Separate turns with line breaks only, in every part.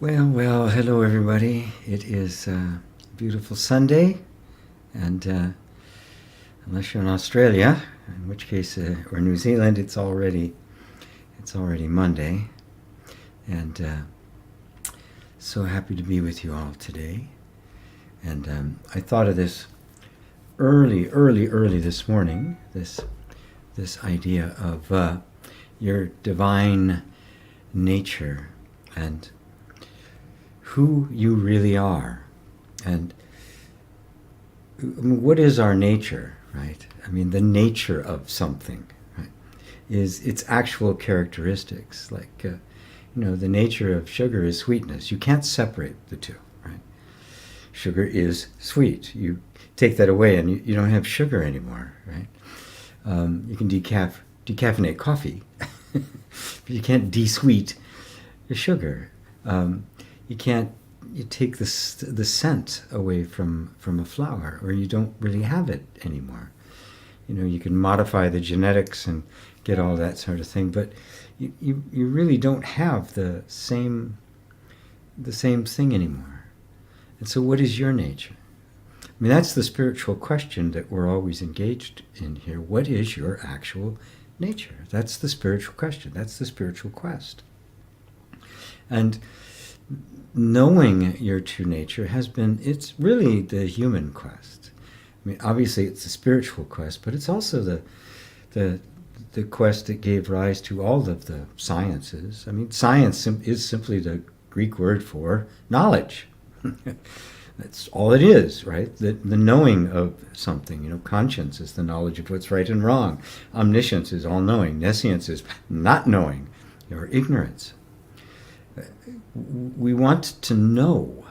Well, hello everybody. It is a beautiful Sunday, and unless you're in Australia, in which case, or New Zealand, it's already Monday, and so happy to be with you all today. And I thought of this early this morning. This idea of your divine nature and who you really are. And what is our nature, right? I mean, the nature of something, right, is its actual characteristics. Like, the nature of sugar is sweetness. You can't separate the two, right? Sugar is sweet. You take that away and you don't have sugar anymore, right? You can decaffeinate coffee, but you can't de-sweet the sugar. You take the scent away from a flower, or you don't really have it anymore. You can modify the genetics and get all that sort of thing, but you really don't have the same thing anymore. And so what is your nature? I mean, that's the spiritual question that we're always engaged in here. What is your actual nature? That's the spiritual question. That's the spiritual quest. And knowing your true nature it's really the human quest. I mean, obviously it's a spiritual quest, but it's also the quest that gave rise to all of the sciences. I mean, science is simply the Greek word for knowledge. That's all it is, right? The knowing of something. Conscience is the knowledge of what's right and wrong. Omniscience is all-knowing. Nescience is not knowing, or ignorance. We want to know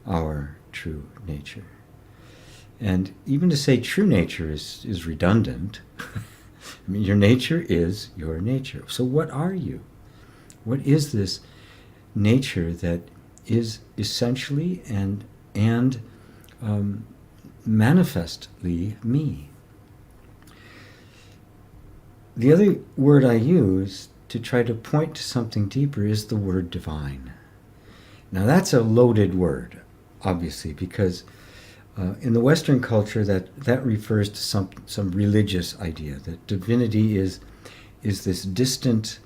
our true nature. And even to say true nature is redundant. I mean, your nature is your nature. So what are you? What is this nature that is essentially and manifestly me? The other word I use to try to point to something deeper is the word divine. Now that's a loaded word, obviously, because in the Western culture that refers to some religious idea, that divinity is this distant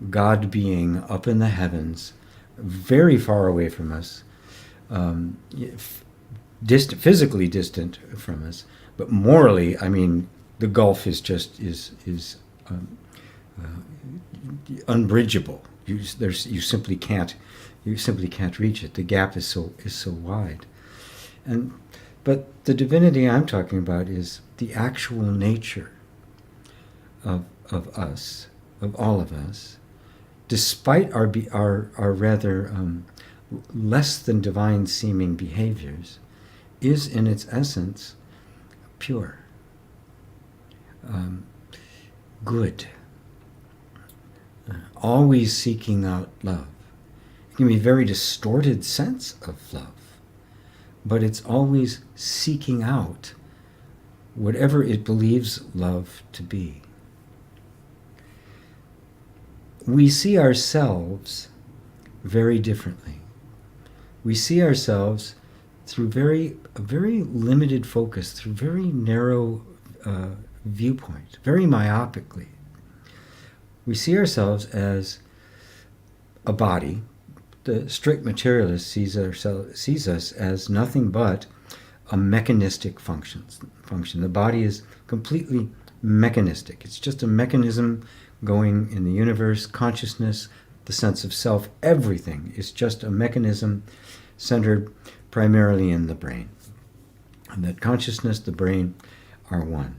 God being up in the heavens, very far away from us, physically distant from us, but morally, I mean, the gulf is unbridgeable. You simply can't reach it. The gap is so wide. But the divinity I'm talking about is the actual nature of us, of all of us, despite our rather less than divine seeming behaviors, is in its essence pure, good, always seeking out love. It can be a very distorted sense of love, but it's always seeking out whatever it believes love to be. We see ourselves very differently. We see ourselves through a very limited focus, through very narrow viewpoint, very myopically. We see ourselves as a body. The strict materialist sees us as nothing but a mechanistic function. The body is completely mechanistic. It's just a mechanism going in the universe. Consciousness, the sense of self, everything is just a mechanism centered primarily in the brain. And that consciousness, the brain, are one.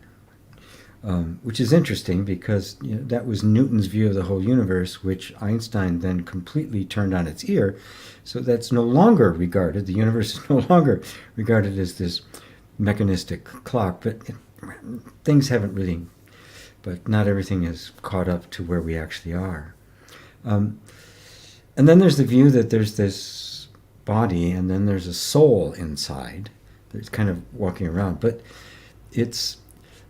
Which is interesting because that was Newton's view of the whole universe, which Einstein then completely turned on its ear. So that's no longer regarded, the universe is no longer regarded as this mechanistic clock, but things haven't really, but not everything is caught up to where we actually are. And then there's the view that there's this body and then there's a soul inside that's kind of walking around, but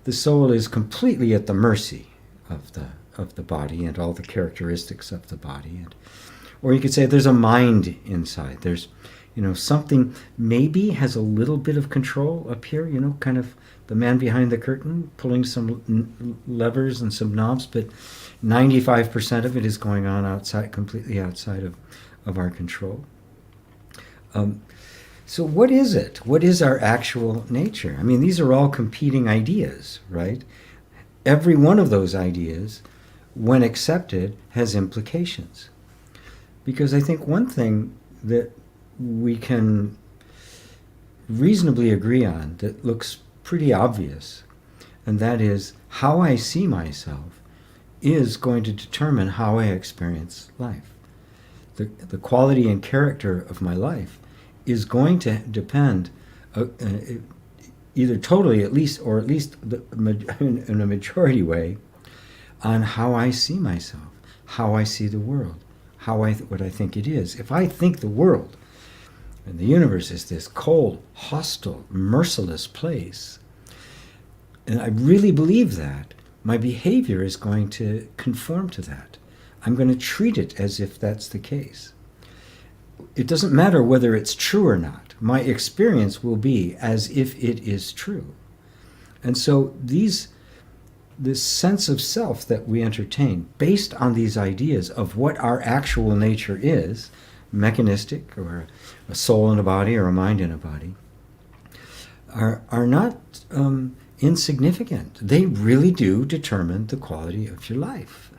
the soul is completely at the mercy of the body and all the characteristics of the body. And Or you could say there's a mind inside. There's, something maybe has a little bit of control up here, kind of the man behind the curtain pulling some levers and some knobs, but 95% of it is going on outside, completely outside of our control. So what is it? What is our actual nature? I mean, these are all competing ideas, right? Every one of those ideas, when accepted, has implications. Because I think one thing that we can reasonably agree on that looks pretty obvious, and that is how I see myself is going to determine how I experience life. The quality and character of my life is going to depend either totally, at least in a majority way, on how I see myself, how I see the world, what I think it is. If I think the world and the universe is this cold, hostile, merciless place, and I really believe that, my behavior is going to conform to that. I'm going to treat it as if that's the case. It doesn't matter whether it's true or not. My experience will be as if it is true. And so this sense of self that we entertain, based on these ideas of what our actual nature is, mechanistic, or a soul in a body, or a mind in a body, are not insignificant. They really do determine the quality of your life.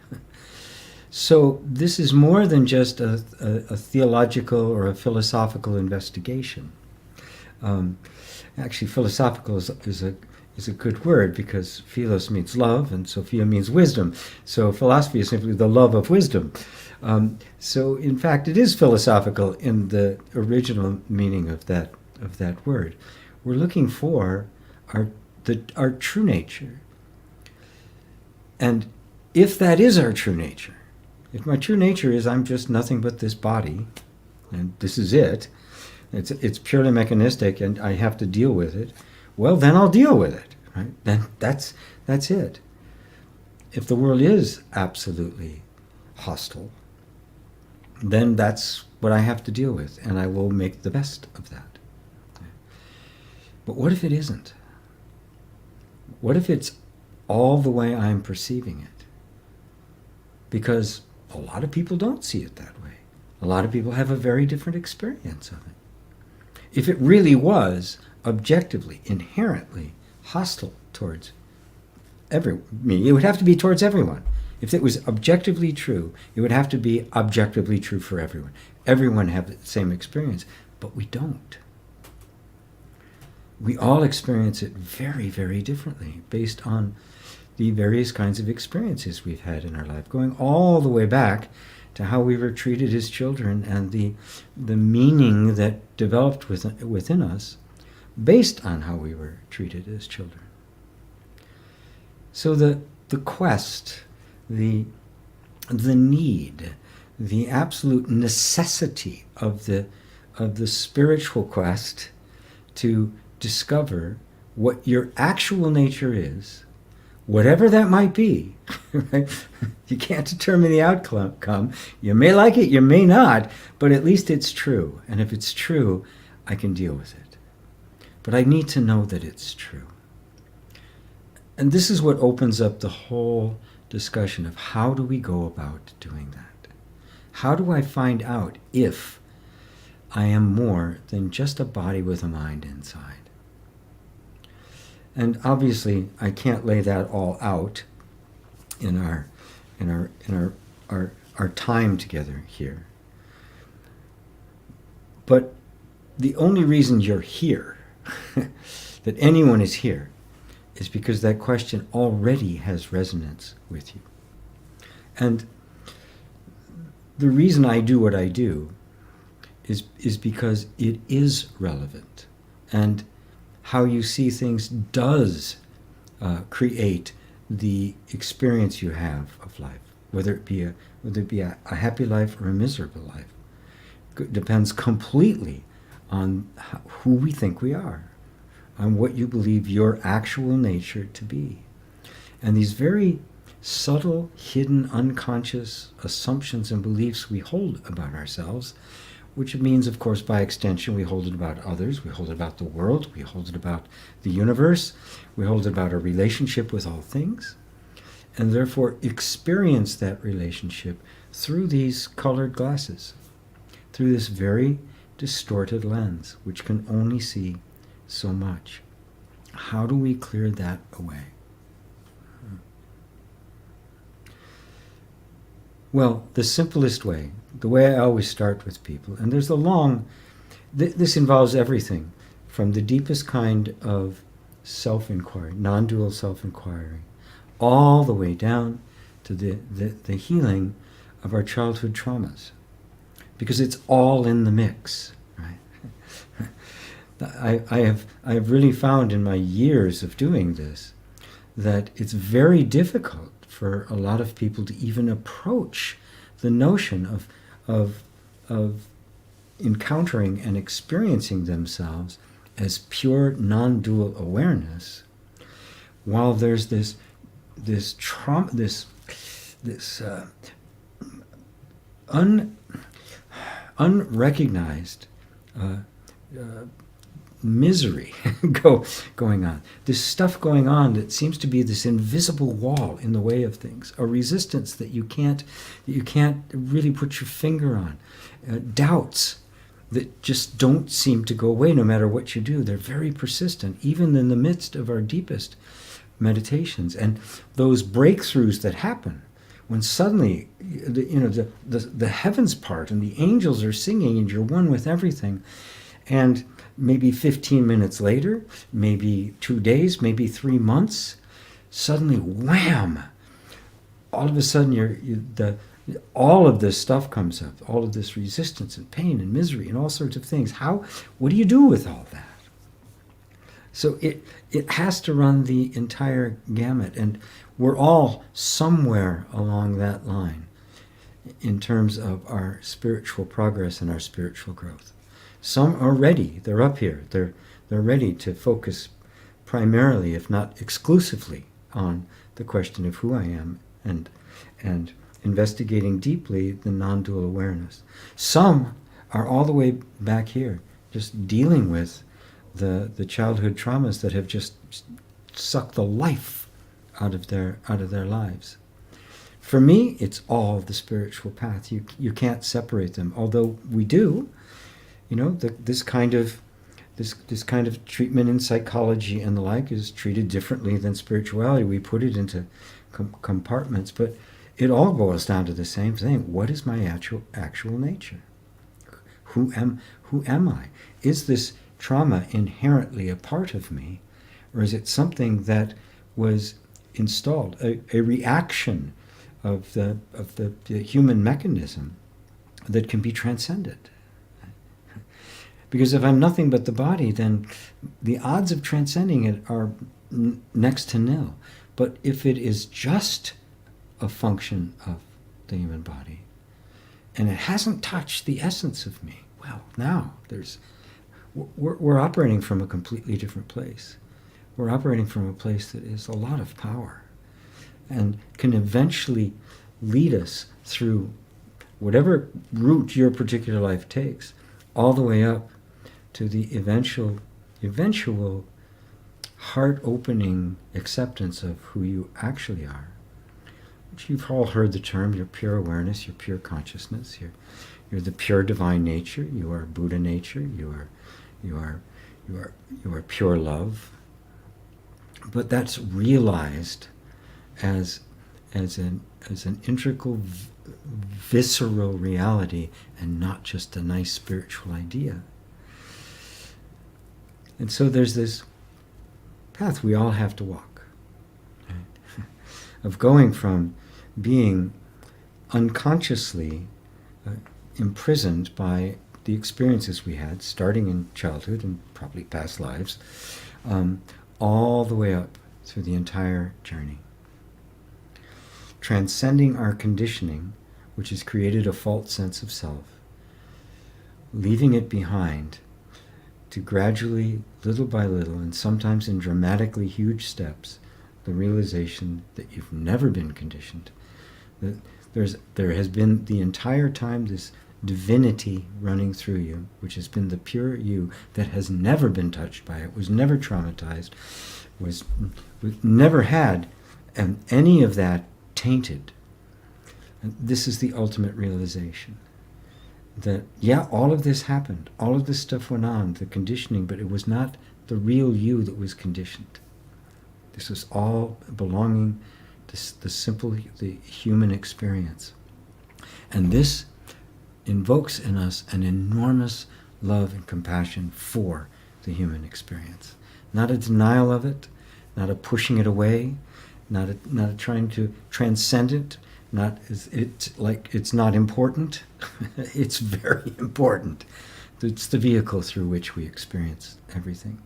So this is more than just a theological or a philosophical investigation. Actually, philosophical is a good word, because philos means love and Sophia means wisdom. So philosophy is simply the love of wisdom. So in fact, it is philosophical in the original meaning of that word. We're looking for our true nature. And if that is our true nature, if my true nature is I'm just nothing but this body, and this is it, it's purely mechanistic and I have to deal with it, well, then I'll deal with it, right? Then that's it. If the world is absolutely hostile, then that's what I have to deal with, and I will make the best of that. But what if it isn't? What if it's all the way I'm perceiving it? Because a lot of people don't see it that way. A lot of people have a very different experience of it. If it really was objectively, inherently hostile towards me, it would have to be towards everyone. If it was objectively true, it would have to be objectively true for everyone. Everyone have the same experience, but we don't. We all experience it very, very differently based on the various kinds of experiences we've had in our life, going all the way back to how we were treated as children and the meaning that developed within us based on how we were treated as children. So the quest, the need, the absolute necessity of the spiritual quest to discover what your actual nature is, whatever that might be, right? You can't determine the outcome. You may like it, you may not, but at least it's true. And if it's true, I can deal with it. But I need to know that it's true. And this is what opens up the whole discussion of how do we go about doing that? How do I find out if I am more than just a body with a mind inside? And obviously, I can't lay that all out in our time together here. But the only reason you're here, that anyone is here, is because that question already has resonance with you. And the reason I do what I do is because it is relevant. And how you see things does create the experience you have of life, whether it be a happy life or a miserable life. It depends completely on who we think we are, on what you believe your actual nature to be. And these very subtle, hidden, unconscious assumptions and beliefs we hold about ourselves, which means, of course, by extension, we hold it about others, we hold it about the world, we hold it about the universe, we hold it about our relationship with all things, and therefore experience that relationship through these colored glasses, through this very distorted lens, which can only see so much. How do we clear that away? Well, the simplest way, the way I always start with people, and there's a long, this involves everything from the deepest kind of self-inquiry, non-dual self-inquiry, all the way down to the healing of our childhood traumas. Because it's all in the mix, right? I have really found in my years of doing this that it's very difficult for a lot of people to even approach the notion of encountering and experiencing themselves as pure non-dual awareness, while there's this trauma, this unrecognized misery going on. This stuff going on that seems to be this invisible wall in the way of things, a resistance that you can't really put your finger on, doubts that just don't seem to go away no matter what you do. They're very persistent, even in the midst of our deepest meditations. And those breakthroughs that happen when suddenly the heavens part and the angels are singing and you're one with everything, and maybe 15 minutes later, maybe 2 days, maybe 3 months, suddenly, wham! All of a sudden, all of this stuff comes up, all of this resistance and pain and misery and all sorts of things. What do you do with all that? So it has to run the entire gamut, and we're all somewhere along that line in terms of our spiritual progress and our spiritual growth. Some are ready. They're up here. They're ready to focus primarily, if not exclusively, on the question of who I am and investigating deeply the non-dual awareness. Some are all the way back here, just dealing with the childhood traumas that have just sucked the life out of their lives. For me, it's all the spiritual path. You can't separate them, although we do. This kind of treatment in psychology and the like is treated differently than spirituality. We put it into compartments, but it all boils down to the same thing. What is my actual nature? Who am I? Is this trauma inherently a part of me, or is it something that was installed, a reaction of the human mechanism that can be transcended? Because if I'm nothing but the body, then the odds of transcending it are next to nil. But if it is just a function of the human body, and it hasn't touched the essence of me, well, now we're operating from a completely different place. We're operating from a place that is a lot of power and can eventually lead us through whatever route your particular life takes, all the way up to the eventual heart-opening acceptance of who you actually are. Which you've all heard the term, your pure awareness, your pure consciousness, you're the pure divine nature, you are Buddha nature, you are pure love. But that's realized as an integral, visceral reality, and not just a nice spiritual idea. And so there's this path we all have to walk, right? Of going from being unconsciously imprisoned by the experiences we had, starting in childhood and probably past lives, all the way up through the entire journey. Transcending our conditioning, which has created a false sense of self, leaving it behind to gradually, little by little, and sometimes in dramatically huge steps, the realization that you've never been conditioned. That there has been the entire time this divinity running through you, which has been the pure you that has never been touched by it, was never traumatized, was never had any of that tainted. And this is the ultimate realization. That, yeah, all of this happened, all of this stuff went on, the conditioning, but it was not the real you that was conditioned. This was all belonging to the human experience. And this invokes in us an enormous love and compassion for the human experience. Not a denial of it, not a pushing it away, not a trying to transcend it, not it's like it's not important. It's very important. It's the vehicle through which we experience everything.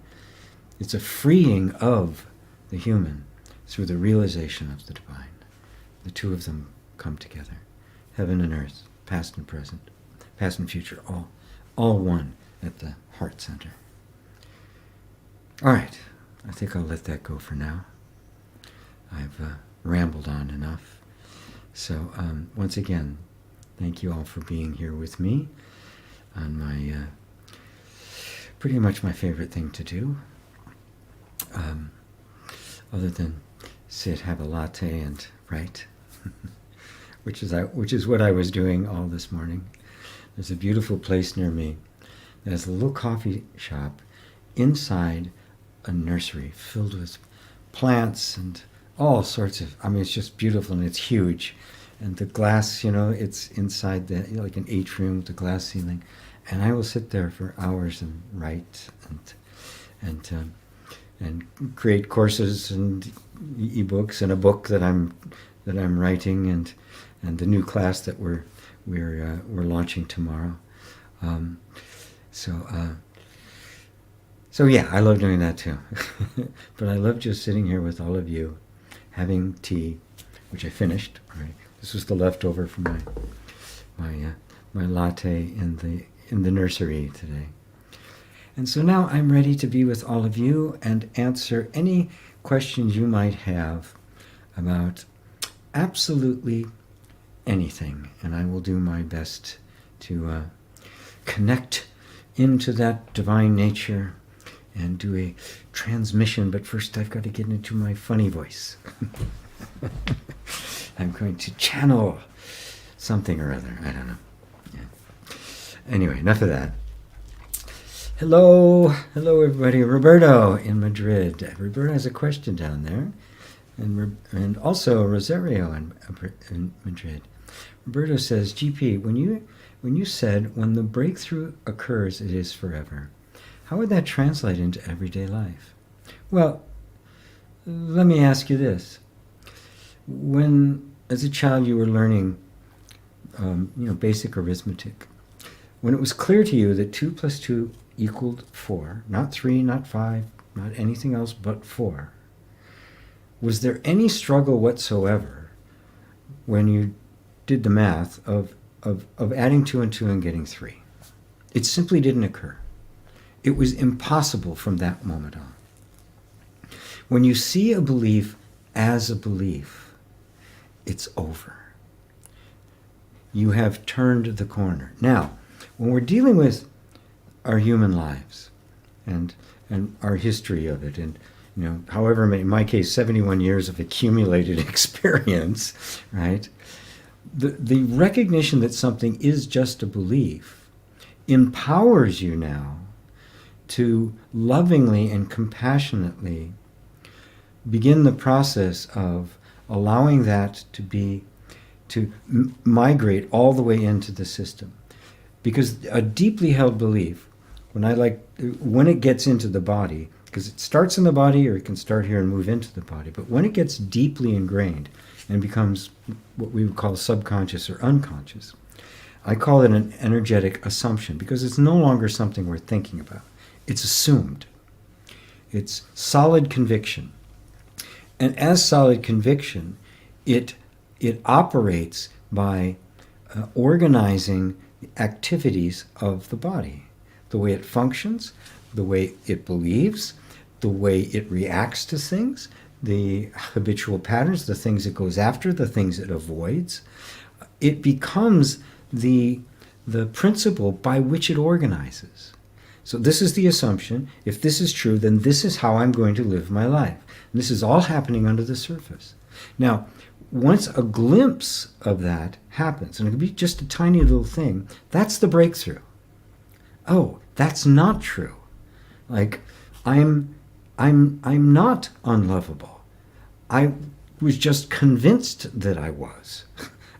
It's a freeing of the human through the realization of the divine. The two of them come together. Heaven and earth, past and present, past and future, all one at the heart center. All right, I think I'll let that go for now. I've rambled on enough. So once again, thank you all for being here with me on my pretty much my favorite thing to do, other than sit, have a latte, and write, which is what I was doing all this morning. There's a beautiful place near me. There's a little coffee shop inside a nursery filled with plants and all sorts of, it's just beautiful, and it's huge. And the glass, it's inside like an atrium with a glass ceiling. And I will sit there for hours and write and create courses and ebooks and a book that I'm writing and the new class that we're launching tomorrow. So yeah, I love doing that too. But I love just sitting here with all of you, having tea, which I finished. Right? This was the leftover from my latte in the nursery today. And so now I'm ready to be with all of you and answer any questions you might have about absolutely anything. And I will do my best to connect into that divine nature and do a transmission. But first I've got to get into my funny voice. I'm going to channel something or other. I don't know. Yeah. Anyway, enough of that. Hello everybody. Roberto in Madrid. Roberto has a question down there, and also Rosario in Madrid. Roberto says, GP, when you said when the breakthrough occurs, it is forever, how would that translate into everyday life? Well, let me ask you this: when, as a child, you were learning, basic arithmetic, when it was clear to you that 2 + 2 equaled 4, not 3, not 5, not anything else but 4, was there any struggle whatsoever when you did the math of adding 2 and 2 and getting 3? It simply didn't occur. It was impossible from that moment on. When you see a belief as a belief, it's over. You have turned the corner. Now, when we're dealing with our human lives and our history of it, and however many, in my case, 71 years of accumulated experience, right? The recognition that something is just a belief empowers you now to lovingly and compassionately begin the process of allowing that to migrate all the way into the system. Because a deeply held belief, when it gets into the body, because it starts in the body or it can start here and move into the body, but when it gets deeply ingrained and becomes what we would call subconscious or unconscious, I call it an energetic assumption, because it's no longer something we're thinking about. It's assumed. It's solid conviction. And as solid conviction, it operates by organizing the activities of the body, the way it functions, the way it believes, the way it reacts to things, the habitual patterns, the things it goes after, the things it avoids. It becomes the principle by which it organizes. So this is the assumption. If this is true, then this is how I'm going to live my life. And this is all happening under the surface. Now, once a glimpse of that happens, and it could be just a tiny little thing, that's the breakthrough. Oh, that's not true. Like, I'm not unlovable. I was just convinced that I was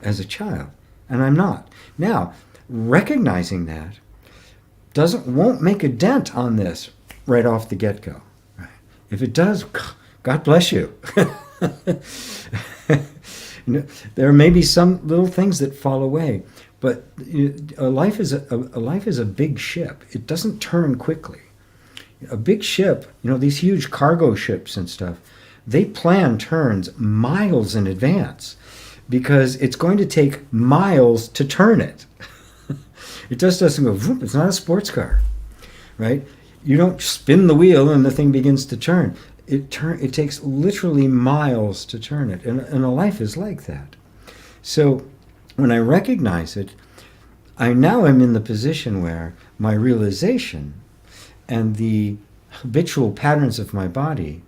as a child, and I'm not. Now, recognizing that won't make a dent on this right off the get-go. Right? If it does, God bless you. There may be some little things that fall away, but a life is a big ship. It doesn't turn quickly. A big ship, these huge cargo ships and stuff, they plan turns miles in advance because it's going to take miles to turn it. It just doesn't go, whoop, it's not a sports car, right? You don't spin the wheel and the thing begins to turn. It takes literally miles to turn it, and a life is like that. So when I recognize it, I now am in the position where my realization and the habitual patterns of my body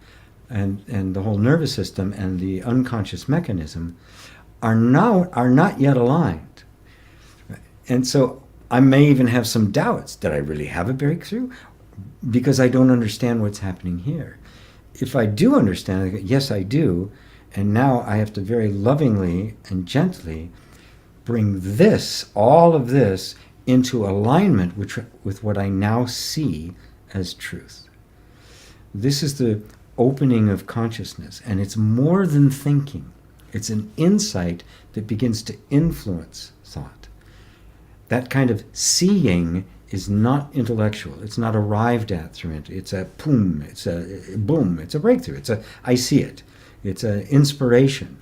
and the whole nervous system and the unconscious mechanism are not yet aligned. And so I may even have some doubts. Did I really have a breakthrough? Because I don't understand what's happening here. If I do understand, I go, yes, I do. And now I have to very lovingly and gently bring all of this, into alignment with what I now see as truth. This is the opening of consciousness, and it's more than thinking. It's an insight that begins to influence thought. That kind of seeing is not intellectual. It's not arrived at through it. It's a boom. It's a boom. It's a breakthrough. I see it. It's an inspiration.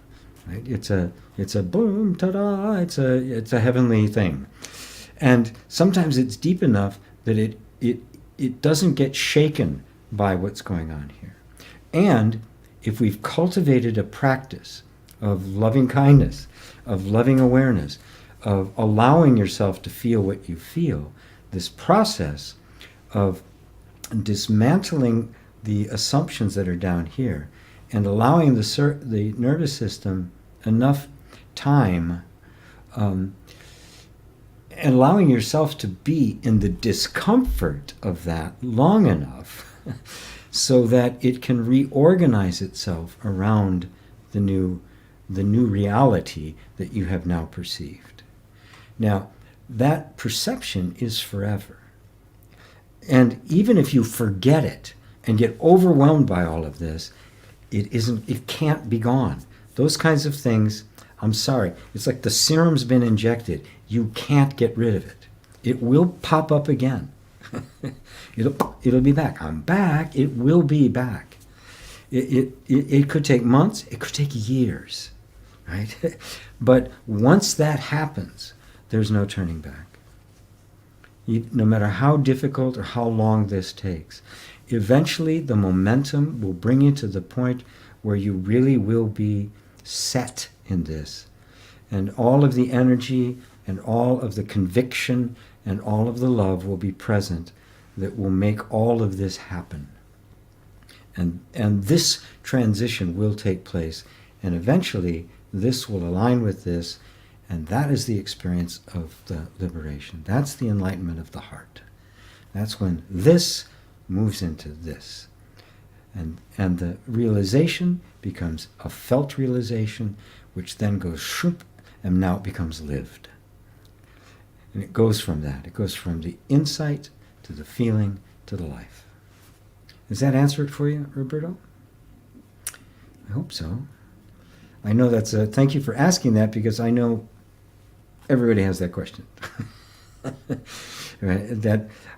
Right? It's a boom. Ta-da! It's a heavenly thing. And sometimes it's deep enough that it doesn't get shaken by what's going on here. And if we've cultivated a practice of loving kindness, of loving awareness, of allowing yourself to feel what you feel, this process of dismantling the assumptions that are down here and allowing the nervous system enough time and allowing yourself to be in the discomfort of that long enough so that it can reorganize itself around the new reality that you have now perceived. Now, that perception is forever. And even if you forget it and get overwhelmed by all of this, it can't be gone. Those kinds of things, I'm sorry, it's like the serum's been injected. You can't get rid of it. It will pop up again. It'll be back. I'm back. It will be back. It could take months. It could take years, right? But once that happens, there's no turning back. No matter how difficult or how long this takes, eventually the momentum will bring you to the point where you really will be set in this. And all of the energy and all of the conviction and all of the love will be present that will make all of this happen. And this transition will take place, and eventually this will align with this, and that is the experience of the liberation. That's the enlightenment of the heart. That's when this moves into this. And the realization becomes a felt realization, which then goes shoop, and now it becomes lived. And it goes from that. It goes from the insight to the feeling to the life. Does that answer it for you, Roberto? I hope so. I know that's a... Thank you for asking that, because I know everybody has that question. Right?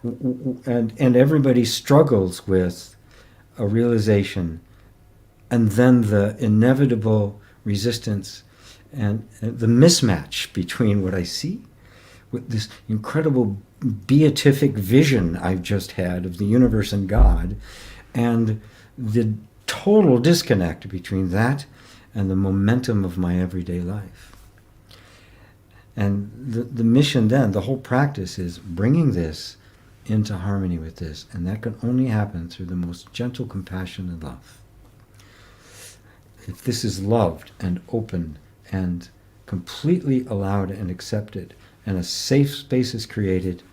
And everybody struggles with a realization and then the inevitable resistance and the mismatch between what I see, with this incredible beatific vision I've just had of the universe and God, and the total disconnect between that and the momentum of my everyday life. And the mission then, the whole practice is bringing this into harmony with this. And that can only happen through the most gentle compassion and love. If this is loved and open and completely allowed and accepted, and a safe space is created,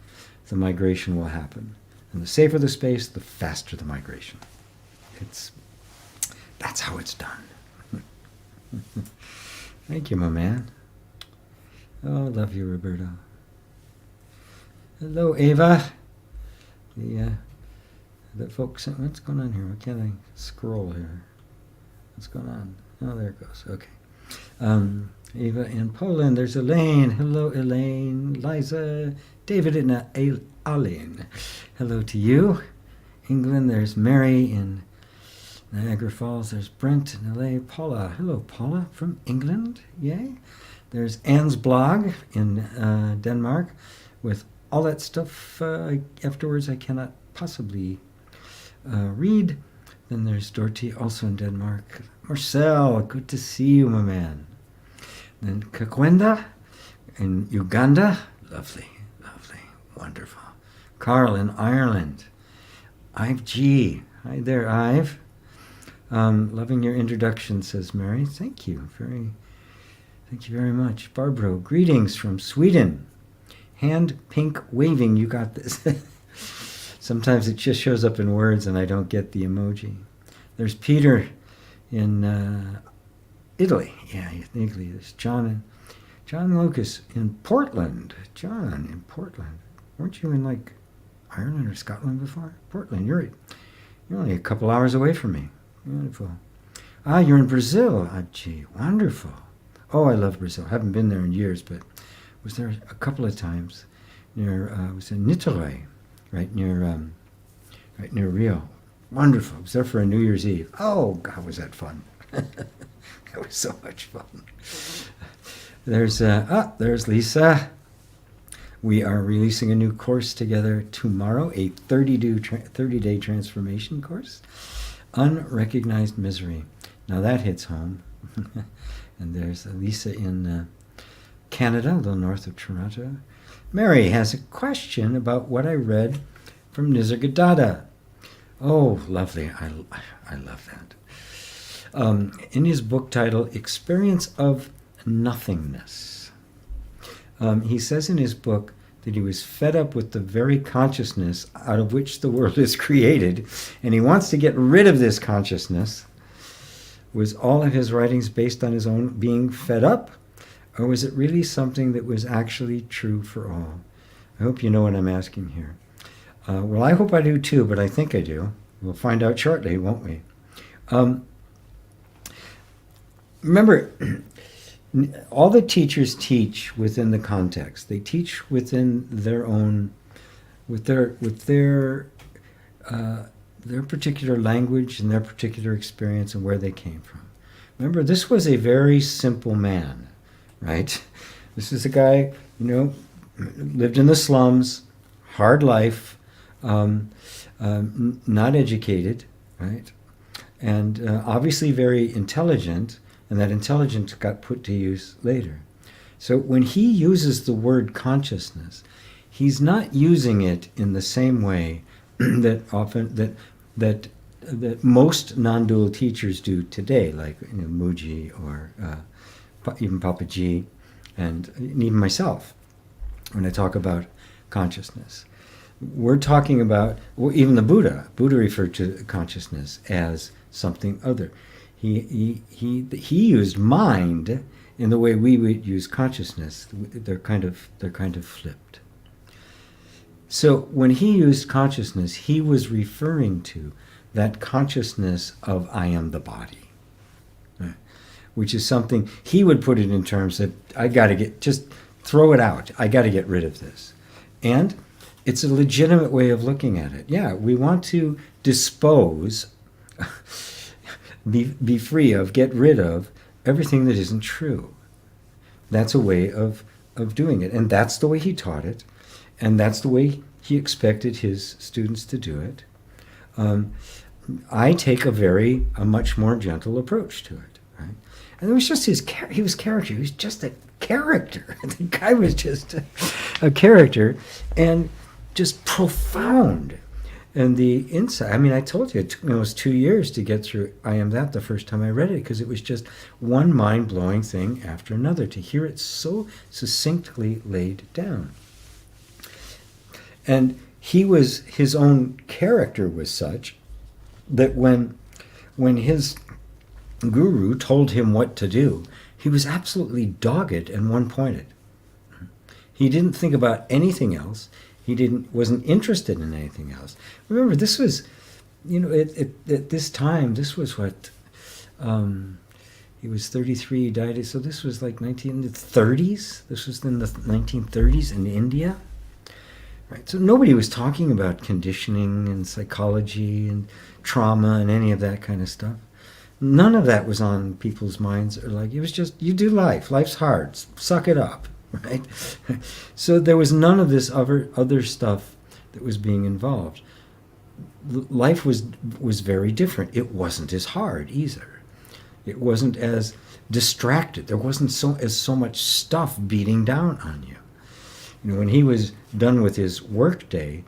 the migration will happen. And the safer the space, the faster the migration. That's how it's done. Thank you, my man. Oh, love you, Roberto. Hello, Ava. The folks, what's going on here? Why can't I scroll here? What's going on? Oh, there it goes. Okay. Eva in Poland. There's Elaine. Hello, Elaine. Liza. David and Aline. Hello to you. England. There's Mary in Niagara Falls. There's Brent in LA. Paula. Hello, Paula from England. Yay. There's Anne's blog in Denmark with all that stuff afterwards I cannot possibly read. Then there's Dorothy, also in Denmark. Marcel, good to see you, my man. Then Kakwenda in Uganda. Lovely, lovely, wonderful. Carl in Ireland. Ive G. Hi there, Ive. Loving your introduction, says Mary. Thank you. Thank you very much. Barbara, greetings from Sweden. Hand pink waving, you got this. Sometimes it just shows up in words and I don't get the emoji. There's Peter in Italy. Yeah, Italy. There's John Lucas in Portland. John in Portland. Weren't you in like Ireland or Scotland before? Portland, you're only a couple hours away from me. Beautiful. You're in Brazil. Gee, wonderful. Oh, I love Brazil. Haven't been there in years, but was there a couple of times. Was in Niterói, right near Rio. Wonderful. I was there for a New Year's Eve. Oh, God, was that fun. That was so much fun. There's Lisa. We are releasing a new course together tomorrow, a 30-day transformation course. Unrecognized misery. Now that hits home. And there's Lisa in Canada, a little north of Toronto. Mary has a question about what I read from Nisargadatta. Oh, lovely. I love that. In his book titled Experience of Nothingness, he says in his book that he was fed up with the very consciousness out of which the world is created, and he wants to get rid of this consciousness. Was all of his writings based on his own being fed up? Or was it really something that was actually true for all? I hope you know what I'm asking here. Well, I hope I do too, but I think I do. We'll find out shortly, won't we? Remember, all the teachers teach within the context. They teach within their own, with their particular language and their particular experience and where they came from. Remember, this was a very simple man, right? This is a guy, lived in the slums, hard life, not educated, right? And obviously very intelligent, and that intelligence got put to use later. So when he uses the word consciousness, he's not using it in the same way that most non-dual teachers do today, like Mooji or even Papaji, and even myself, when I talk about consciousness. We're talking about, even the Buddha. Buddha referred to consciousness as something other. He used mind in the way we would use consciousness. They're kind of flipped. So when he used consciousness, he was referring to that consciousness of I am the body, right? Which is something he would put it in terms that I got to just throw it out. I got to get rid of this. And it's a legitimate way of looking at it. Yeah, we want to dispose, be free of, get rid of everything that isn't true. That's a way of doing it. And that's the way he taught it. And that's the way he expected his students to do it. I take a much more gentle approach to it, right? And it was just he was character. He was just a character. The guy was just a character, and just profound. And the insight, I mean, I told you, it took me almost 2 years to get through I Am That the first time I read it, because it was just one mind-blowing thing after another, to hear it so succinctly laid down. And his own character was such that when his guru told him what to do, he was absolutely dogged and one-pointed. He didn't think about anything else. He wasn't interested in anything else. Remember, this was, at this time, this was what, he was 33, he died, so this was like 1930s. This was in the 1930s in India. Right? So nobody was talking about conditioning and psychology and trauma and any of that kind of stuff. None of that was on people's minds. Or it was just, you do life. Life's hard. Suck it up. Right? So there was none of this other stuff that was being involved. Life was very different. It wasn't as hard either. It wasn't as distracted. There wasn't so much stuff beating down on you. When he was done with his work day,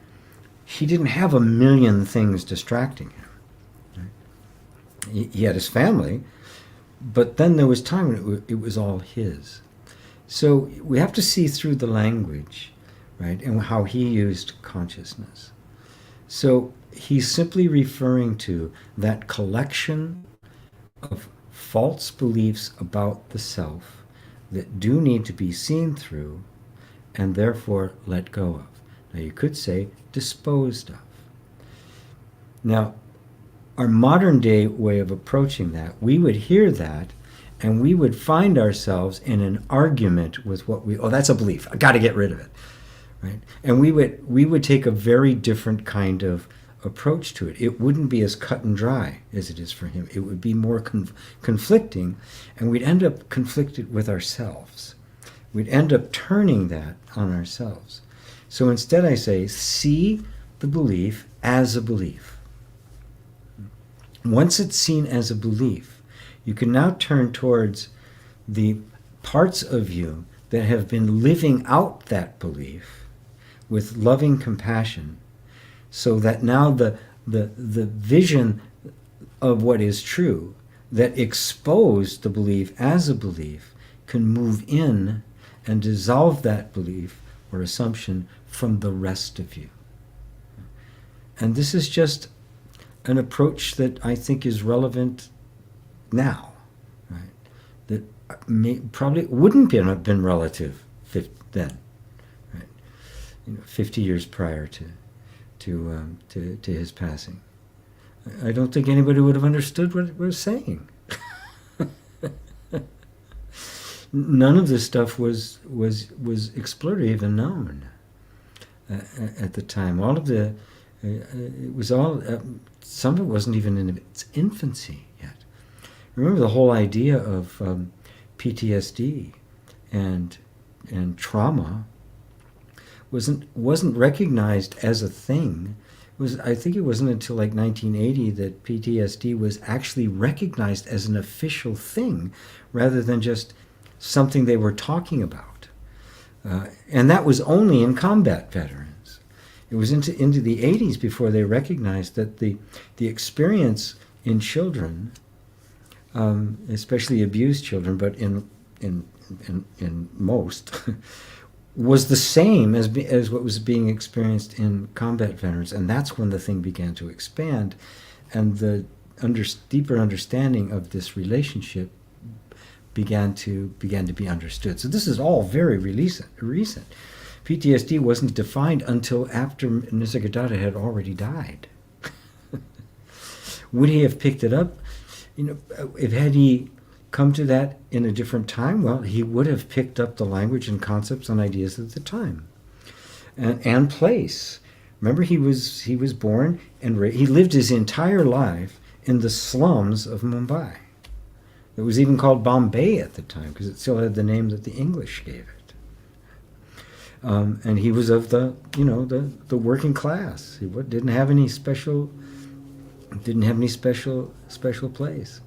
he didn't have a million things distracting him. Right? He had his family, but then there was time when it was all his. So we have to see through the language, right, and how he used consciousness. So he's simply referring to that collection of false beliefs about the self that do need to be seen through and therefore let go of. Now you could say disposed of. Now, our modern day way of approaching that, we would hear that and we would find ourselves in an argument with that's a belief. I got to get rid of it, right? And we would take a very different kind of approach to it. It wouldn't be as cut and dry as it is for him. It would be more conflicting, and we'd end up conflicted with ourselves. We'd end up turning that on ourselves. So instead I say, see the belief as a belief. Once it's seen as a belief, you can now turn towards the parts of you that have been living out that belief with loving compassion, so that now the vision of what is true that exposed the belief as a belief can move in and dissolve that belief or assumption from the rest of you. And this is just an approach that I think is relevant now, right? That probably wouldn't have been relative then, right? 50 years prior to his passing. I don't think anybody would have understood what it was saying. None of this stuff was explored or even known at the time. All of it was all. Some of it wasn't even in its infancy yet. Remember the whole idea of PTSD and trauma wasn't recognized as a thing. I think it wasn't until like 1980 that PTSD was actually recognized as an official thing, rather than just something they were talking about. And that was only in combat veterans. It was into the 80s before they recognized that the experience in children, especially abused children, but in most, was the same as what was being experienced in combat veterans. And that's when the thing began to expand, and the deeper understanding of this relationship began to be understood. So this is all very recent. PTSD wasn't defined until after Nisargadatta had already died. Would he have picked it up? Had he come to that in a different time? Well, he would have picked up the language and concepts and ideas at the time, and place. Remember, he was born and he lived his entire life in the slums of Mumbai. It was even called Bombay at the time because it still had the name that the English gave it. And he was of the working class. He didn't have any special didn't have any special place.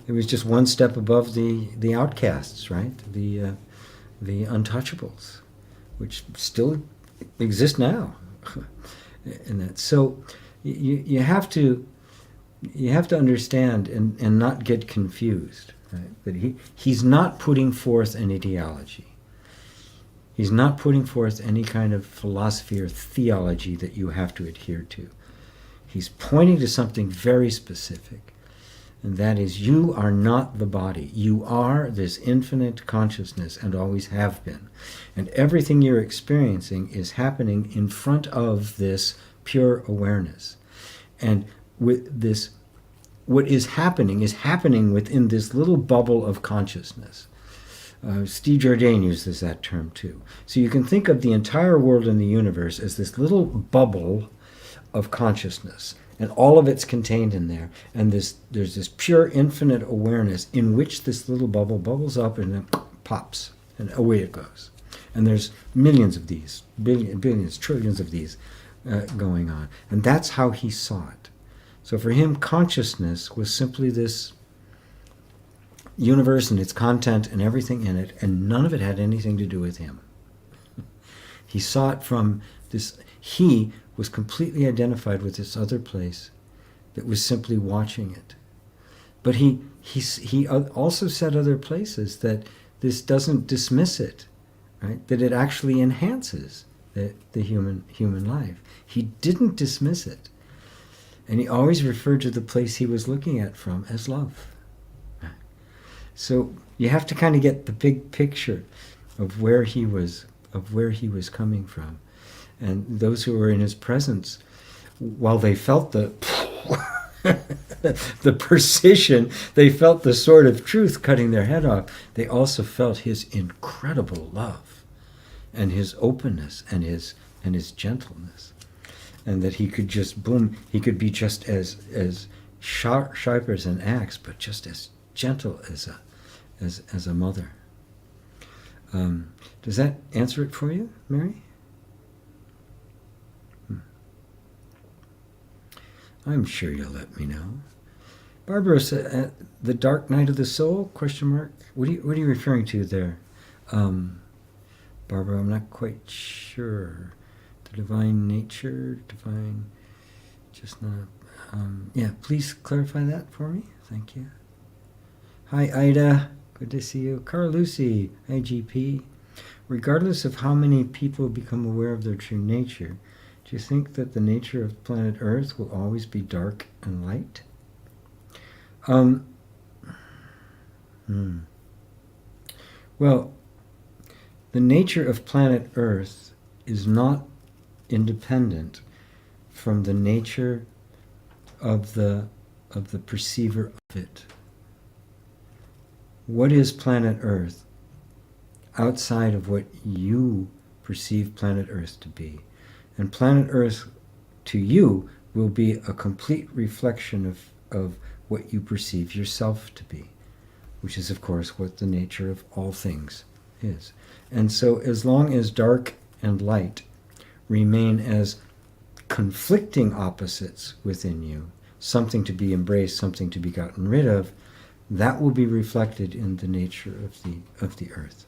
It was just one step above the outcasts, right? The untouchables, which still exist now. And that, so you have to understand and not get confused, right? That he's not putting forth an ideology. He's not putting forth any kind of philosophy or theology that you have to adhere to. He's pointing to something very specific, and that is, you are not the body. You are this infinite consciousness and always have been. And everything you're experiencing is happening in front of this pure awareness. And with this, what is happening within this little bubble of consciousness. Steve Jordan uses that term too. So you can think of the entire world and the universe as this little bubble of consciousness, and all of it's contained in there. And there's this pure infinite awareness in which this little bubble bubbles up and then pops, and away it goes. And there's millions of these, billions, trillions of these going on. And that's how he saw it. So for him, consciousness was simply this universe and its content and everything in it, and none of it had anything to do with him. He saw it from this, he was completely identified with this other place that was simply watching it. But he also said other places that this doesn't dismiss it, right? That it actually enhances the human life. He didn't dismiss it. And he always referred to the place he was looking at from as love. So you have to kind of get the big picture of where he was coming from. And those who were in his presence, while they felt the the precision, they felt the sword of truth cutting their head off, they also felt his incredible love and his openness and his gentleness. And that he could just he could be just as sharp as an axe, but just as gentle as a mother. Does that answer it for you, Mary? I'm sure you'll let me know. Barbara said, "The dark night of the soul?" ? What are you referring to there, Barbara? I'm not quite sure. The divine nature, divine, just not. Yeah, please clarify that for me. Thank you. Hi, Ida. Good to see you. Carl Lucy, IGP. Regardless of how many people become aware of their true nature, do you think that the nature of planet Earth will always be dark and light? Well, the nature of planet Earth is not independent from the nature of the perceiver of it. What is planet Earth outside of what you perceive planet Earth to be? And planet Earth to you will be a complete reflection of what you perceive yourself to be, which is, of course, what the nature of all things is. And so as long as dark and light remain as conflicting opposites within you, something to be embraced, something to be gotten rid of, that will be reflected in the nature of the earth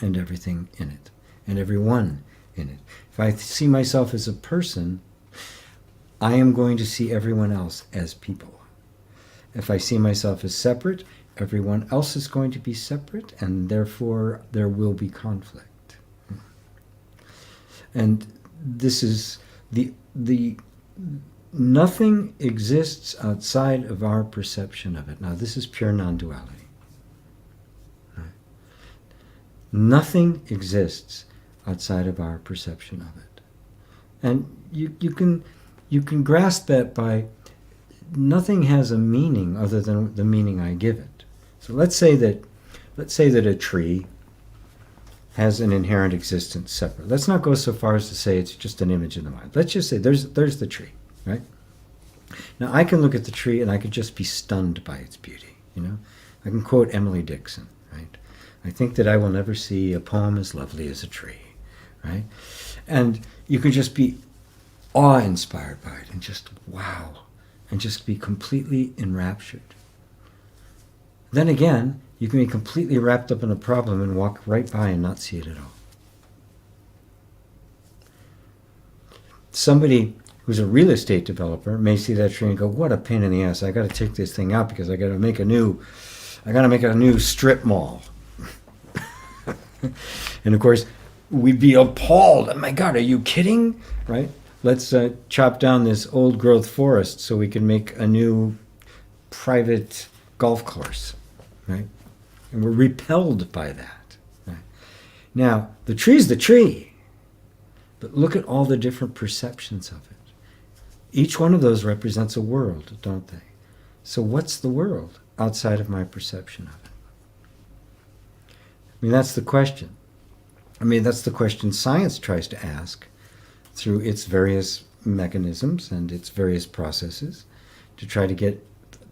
and everything in it, and everyone in it. If I see myself as a person, I am going to see everyone else as people. If I see myself as separate, everyone else is going to be separate, and therefore there will be conflict. And this is the nothing exists outside of our perception of it. Now, this is pure non-duality. Right? Nothing exists outside of our perception of it. And you can grasp that by nothing has a meaning other than the meaning I give it. So let's say that a tree has an inherent existence separate. Let's not go so far as to say it's just an image in the mind. Let's just say there's the tree, right? Now I can look at the tree and I could just be stunned by its beauty, you know? I can quote Emily Dickinson, right? I think that I will never see a poem as lovely as a tree, right? And you can just be awe-inspired by it and just, wow, and just be completely enraptured. Then again, you can be completely wrapped up in a problem and walk right by and not see it at all. Somebody who's a real estate developer may see that tree and go, what a pain in the ass. I got to take this thing out because I got to make a new strip mall. And of course, we'd be appalled. Oh my God, are you kidding? Right? Let's chop down this old growth forest so we can make a new private golf course. Right? And we're repelled by that. Right? Now, the tree's the tree. But look at all the different perceptions of it. Each one of those represents a world, don't they? So what's the world outside of my perception of it? I mean, that's the question. I mean, that's the question science tries to ask through its various mechanisms and its various processes to try to get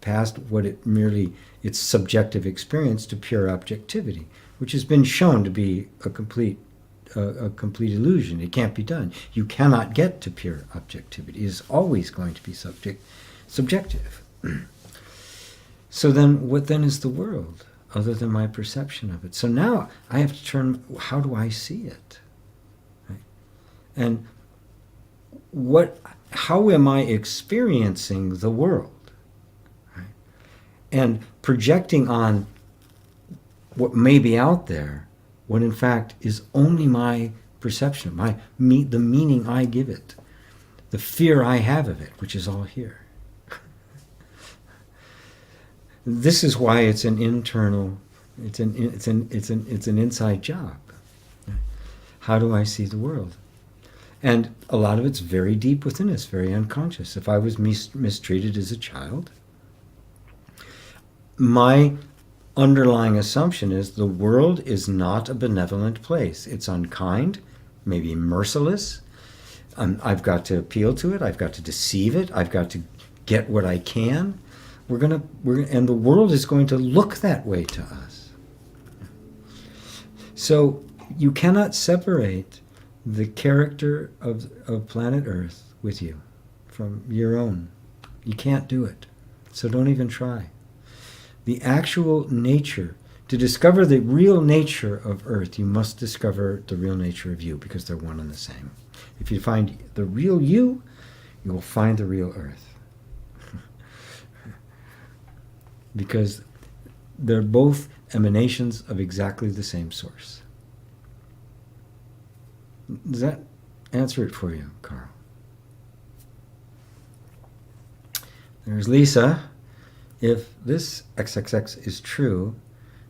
past what its subjective experience to pure objectivity, which has been shown to be a complete illusion. It can't be done. You cannot get to pure objectivity. It is always going to be subjective. So then, what then is the world other than my perception of it? So now I have to turn, how do I see it? Right? And how am I experiencing the world? Right? And projecting on what may be out there, when in fact is only my perception, the meaning I give it, the fear I have of it, which is all here. This is why it's an internal, it's an inside job. How do I see the world? And a lot of it's very deep within us, very unconscious. If I was mistreated as a child, my underlying assumption is the world is not a benevolent place. It's unkind, maybe merciless. I've got to appeal to it. I've got to deceive it. I've got to get what I can. And the world is going to look that way to us. So you cannot separate the character of planet Earth with you from your own. You can't do it. So don't even try. The actual nature, to discover the real nature of Earth, you must discover the real nature of you, because they're one and the same. If you find the real you will find the real Earth. Because they're both emanations of exactly the same source. Does that answer it for you, Carl? There's Lisa. If this XXX is true,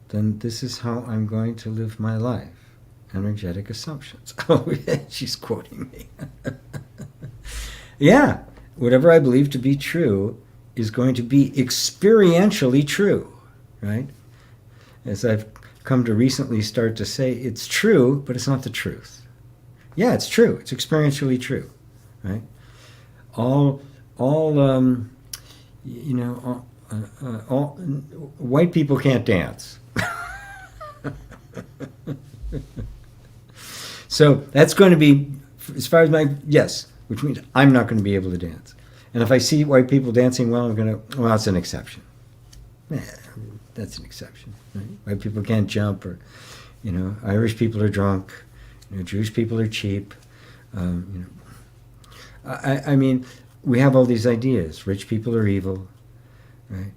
then this is how I'm going to live my life. Energetic assumptions. Oh, she's quoting me. Yeah, whatever I believe to be true is going to be experientially true, right? As I've come to recently start to say, it's true, but it's not the truth. Yeah, it's true. It's experientially true, right? All white people can't dance. So that's going to be, as far as yes, which means I'm not going to be able to dance. And if I see white people dancing well, I'm going to, well, that's an exception. That's an exception. Right? White people can't jump, or, Irish people are drunk, Jewish people are cheap. I mean, we have all these ideas. Rich people are evil, right?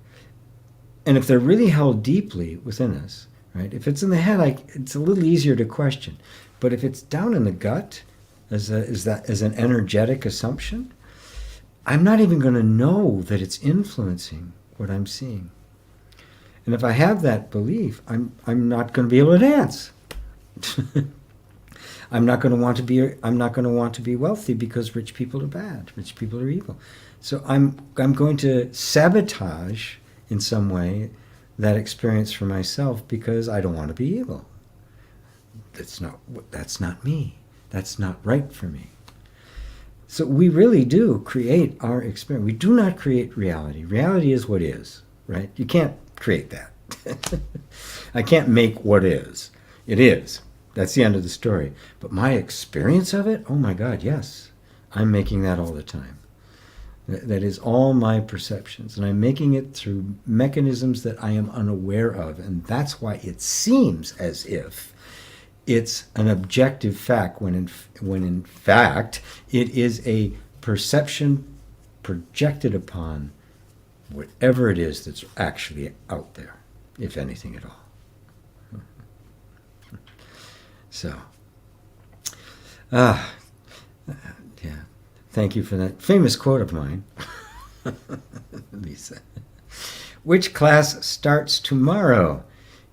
And if they're really held deeply within us, right? If it's in the head, it's a little easier to question. But if it's down in the gut, as an energetic assumption, I'm not even going to know that it's influencing what I'm seeing. And if I have that belief, I'm not going to be able to dance. I'm not going to want to be wealthy because rich people are bad. Rich people are evil. So I'm going to sabotage in some way that experience for myself because I don't want to be evil. That's not me. That's not right for me. So we really do create our experience. We do not create reality. Reality is what is, right? You can't create that. I can't make what is. It is. That's the end of the story. But my experience of it, oh my God, yes. I'm making that all the time. That is all my perceptions, and I'm making it through mechanisms that I am unaware of, and that's why it seems as if it's an objective fact when in fact it is a perception projected upon whatever it is that's actually out there, if anything at all. So, yeah. Thank you for that famous quote of mine, Lisa. Which class starts tomorrow?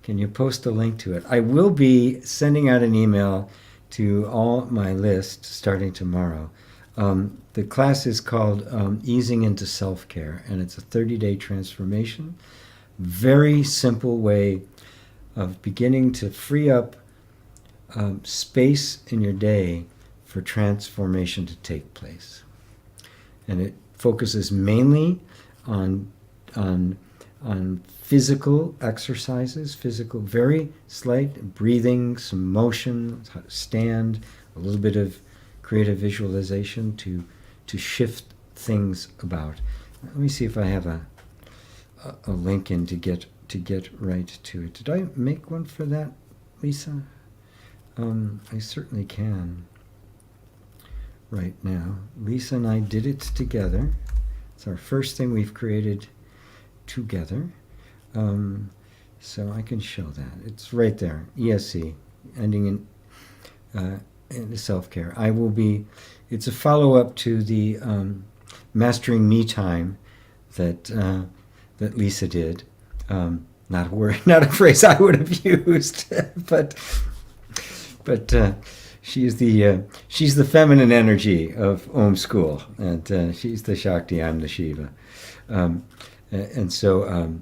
Can you post a link to it? I will be sending out an email to all my list starting tomorrow. The class is called Easing into Self-Care, and it's a 30-day transformation. Very simple way of beginning to free up space in your day for transformation to take place. And it focuses mainly on physical exercises, very slight breathing, some motion, how to stand, a little bit of creative visualization to shift things about. Let me see if I have a link in to get right to it. Did I make one for that, Lisa? I certainly can. Right now, Lisa and I did it together. It's our first thing we've created together. So I can show that. It's right there. ESC, ending in self-care. It's a follow-up to the Mastering Me Time that Lisa did. Not a phrase I would have used, but she's the feminine energy of Om School, and she's the Shakti, I'm the Shiva, and so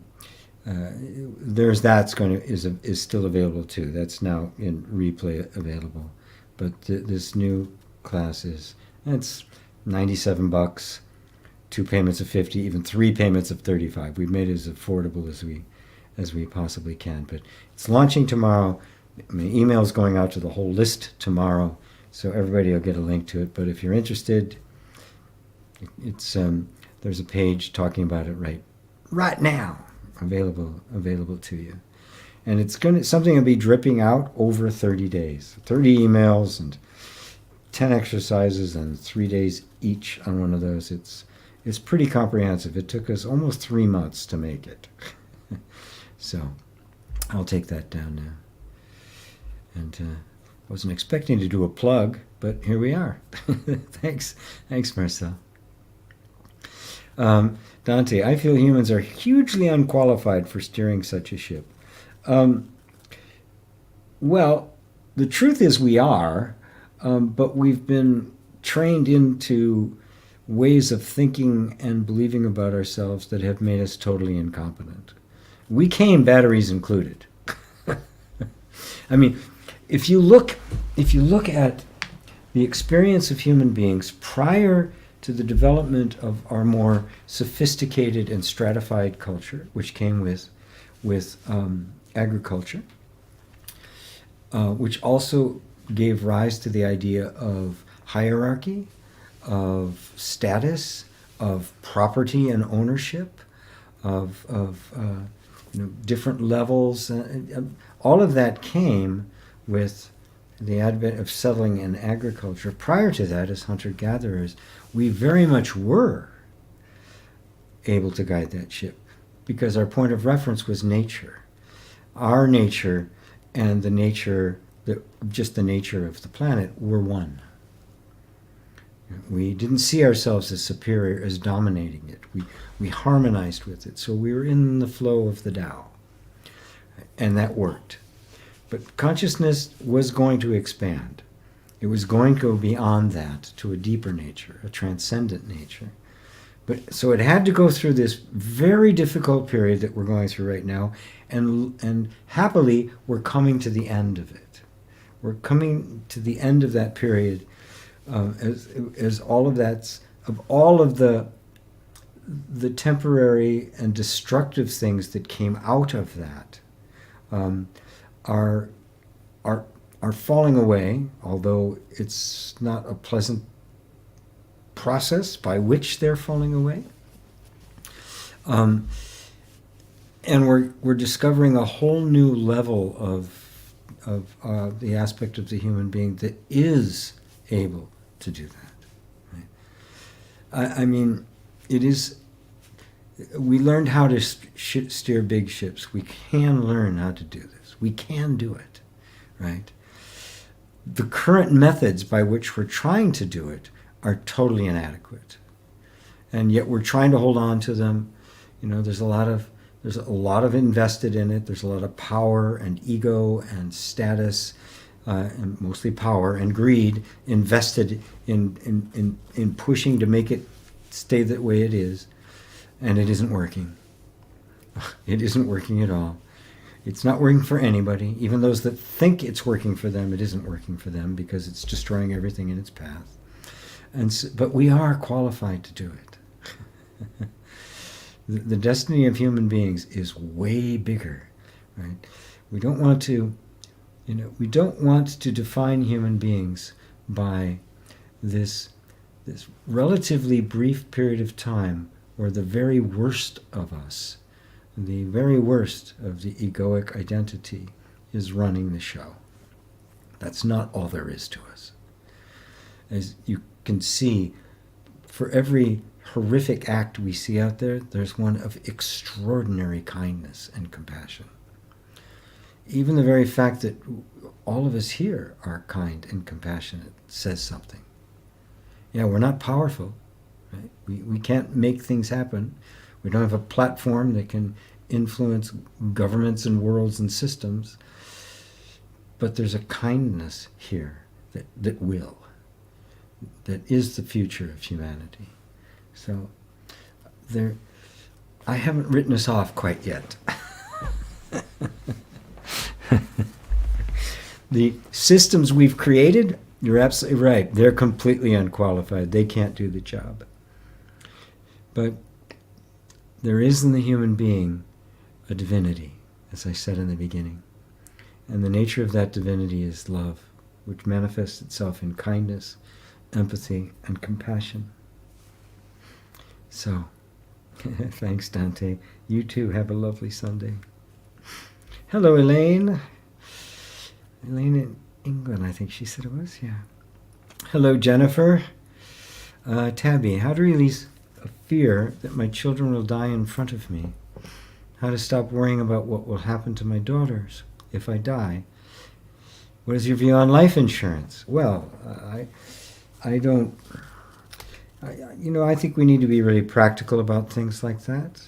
there's is still available too. That's now in replay available, but this new class it's $97, 2 payments of $50, even 3 payments of $35. We've made it as affordable as we possibly can, but it's launching tomorrow. My email is going out to the whole list tomorrow, so everybody will get a link to it. But if you're interested, it's there's a page talking about it right now, available to you, and something will be dripping out over 30 days, 30 emails and 10 exercises and 3 days each on one of those. It's pretty comprehensive. It took us almost 3 months to make it, so I'll take that down now. And wasn't expecting to do a plug, but here we are. Thanks, Marcel. Dante, I feel humans are hugely unqualified for steering such a ship. Well, the truth is we are, but we've been trained into ways of thinking and believing about ourselves that have made us totally incompetent. We came, batteries included. I mean, if you look at the experience of human beings prior to the development of our more sophisticated and stratified culture, which came with agriculture, which also gave rise to the idea of hierarchy, of status, of property and ownership, of different levels. All of that came with the advent of settling and agriculture. Prior to that, as hunter-gatherers, we very much were able to guide that ship because our point of reference was nature. Our nature and the nature of the planet were one. We didn't see ourselves as superior, as dominating it. We harmonized with it, so we were in the flow of the Tao, and that worked. But consciousness was going to expand. It was going to go beyond that to a deeper nature, a transcendent nature. But so it had to go through this very difficult period that we're going through right now, and happily we're coming to the end of it. We're coming to the end of that period, as all of the temporary and destructive things that came out of that are falling away, although it's not a pleasant process by which they're falling away. And we're discovering a whole new level of the aspect of the human being that is able to do that. Right? I mean, it is. We learned how to steer big ships. We can learn how to do this. We can do it, right? The current methods by which we're trying to do it are totally inadequate, and yet we're trying to hold on to them. You know, there's a lot of invested in it. There's a lot of power and ego and status, and mostly power and greed invested in pushing to make it stay the way it is, and it isn't working. It isn't working at all. It's not working for anybody. Even those that think it's working for them, it isn't working for them because it's destroying everything in its path. But we are qualified to do it. The destiny of human beings is way bigger, right? We don't want to define human beings by this relatively brief period of time where the very worst of us, the very worst of the egoic identity, is running the show. That's not all there is to us. As you can see, for every horrific act we see out there, there's one of extraordinary kindness and compassion. Even the very fact that all of us here are kind and compassionate says something. Yeah, we're not powerful, right? We can't make things happen. We don't have a platform that can influence governments and worlds and systems. But there's a kindness here that will. That is the future of humanity. So, I haven't written us off quite yet. The systems we've created, you're absolutely right, they're completely unqualified. They can't do the job. But there is in the human being a divinity, as I said in the beginning. And the nature of that divinity is love, which manifests itself in kindness, empathy, and compassion. So, thanks, Dante. You too have a lovely Sunday. Hello, Elaine. Elaine in England, I think she said it was, yeah. Hello, Jennifer. Tabby, how to release a fear that my children will die in front of me? How to stop worrying about what will happen to my daughters if I die? What is your view on life insurance? Well, I think we need to be really practical about things like that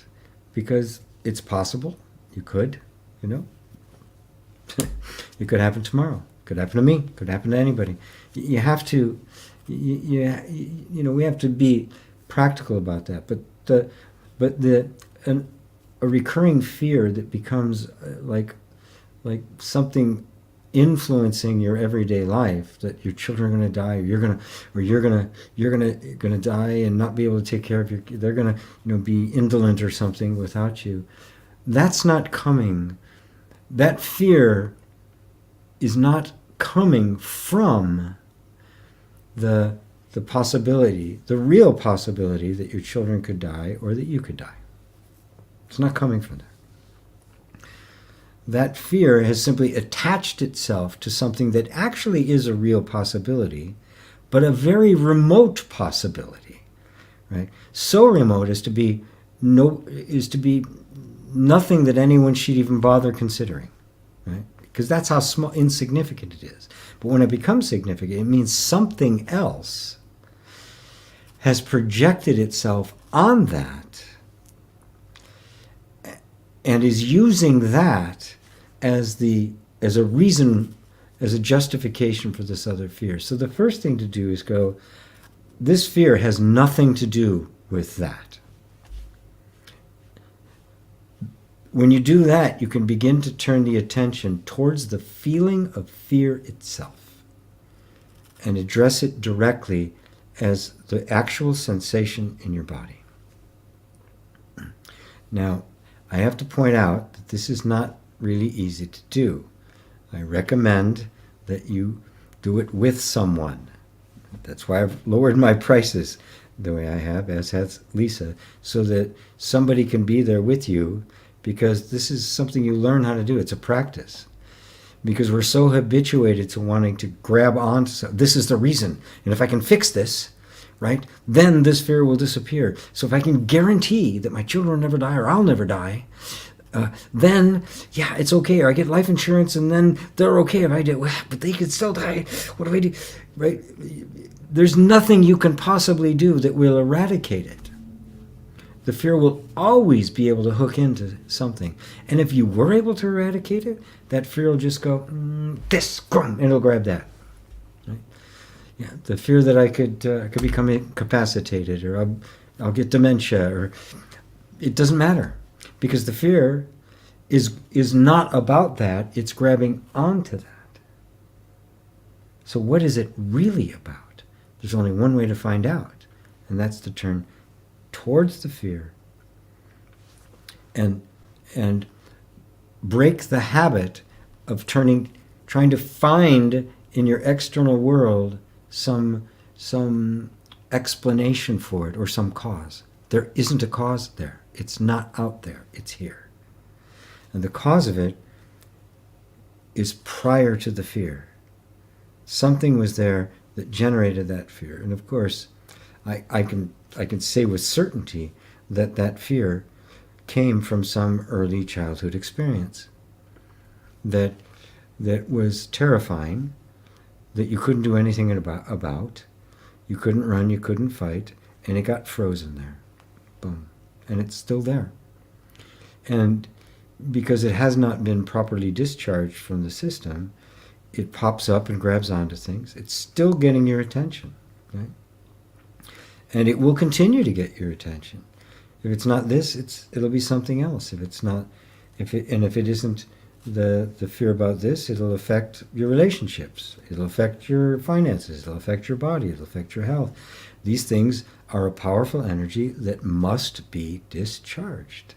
because it's possible. You could, It could happen tomorrow. It could happen to me. It could happen to anybody. You have to, we have to be practical about that. But a recurring fear that becomes like something influencing your everyday life, that your children are going to die, or you're going to die and not be able to take care of they're going to be indolent or something without you. That's not coming. That fear is not coming from the possibility, the real possibility that your children could die or that you could die. It's not coming from there. That fear has simply attached itself to something that actually is a real possibility, but a very remote possibility, right? So remote as to be nothing that anyone should even bother considering, right? Because that's how small, insignificant it is. But when it becomes significant, it means something else has projected itself on that and is using that as a reason, as a justification for this other fear. So the first thing to do is go, this fear has nothing to do with that. When you do that, you can begin to turn the attention towards the feeling of fear itself and address it directly as the actual sensation in your body. Now, I have to point out that this is not really easy to do. I recommend that you do it with someone. That's why I've lowered my prices. the way I have, as has Lisa, so that somebody can be there with you, because this is something you learn how to do. It's a practice. Because we're so habituated to wanting to grab onto, this is the reason. And if I can fix this, right, then this fear will disappear. So if I can guarantee that my children will never die or I'll never die, then, yeah, it's okay. Or I get life insurance and then they're okay if I do. But they could still die. What do I do? Right? There's nothing you can possibly do that will eradicate it. The fear will always be able to hook into something. And if you were able to eradicate it, that fear will just go, this, and it'll grab that. Right? Yeah, the fear that I could become incapacitated, or I'll get dementia, or it doesn't matter. Because the fear is not about that, it's grabbing onto that. So what is it really about? There's only one way to find out, and that's to turn towards the fear and break the habit of trying to find in your external world some explanation for it or some cause. There isn't a cause there. It's not out there. It's here. And the cause of it is prior to the fear. Something was there that generated that fear. And of course, I can say with certainty that that fear came from some early childhood experience that was terrifying, that you couldn't do anything about. You couldn't run, you couldn't fight, and it got frozen there. Boom. And it's still there. And because it has not been properly discharged from the system, it pops up and grabs onto things. It's still getting your attention, right? And it will continue to get your attention. If it's not this, it'll be something else. If it isn't the fear about this, it'll affect your relationships. It'll affect your finances. It'll affect your body. It'll affect your health. These things are a powerful energy that must be discharged.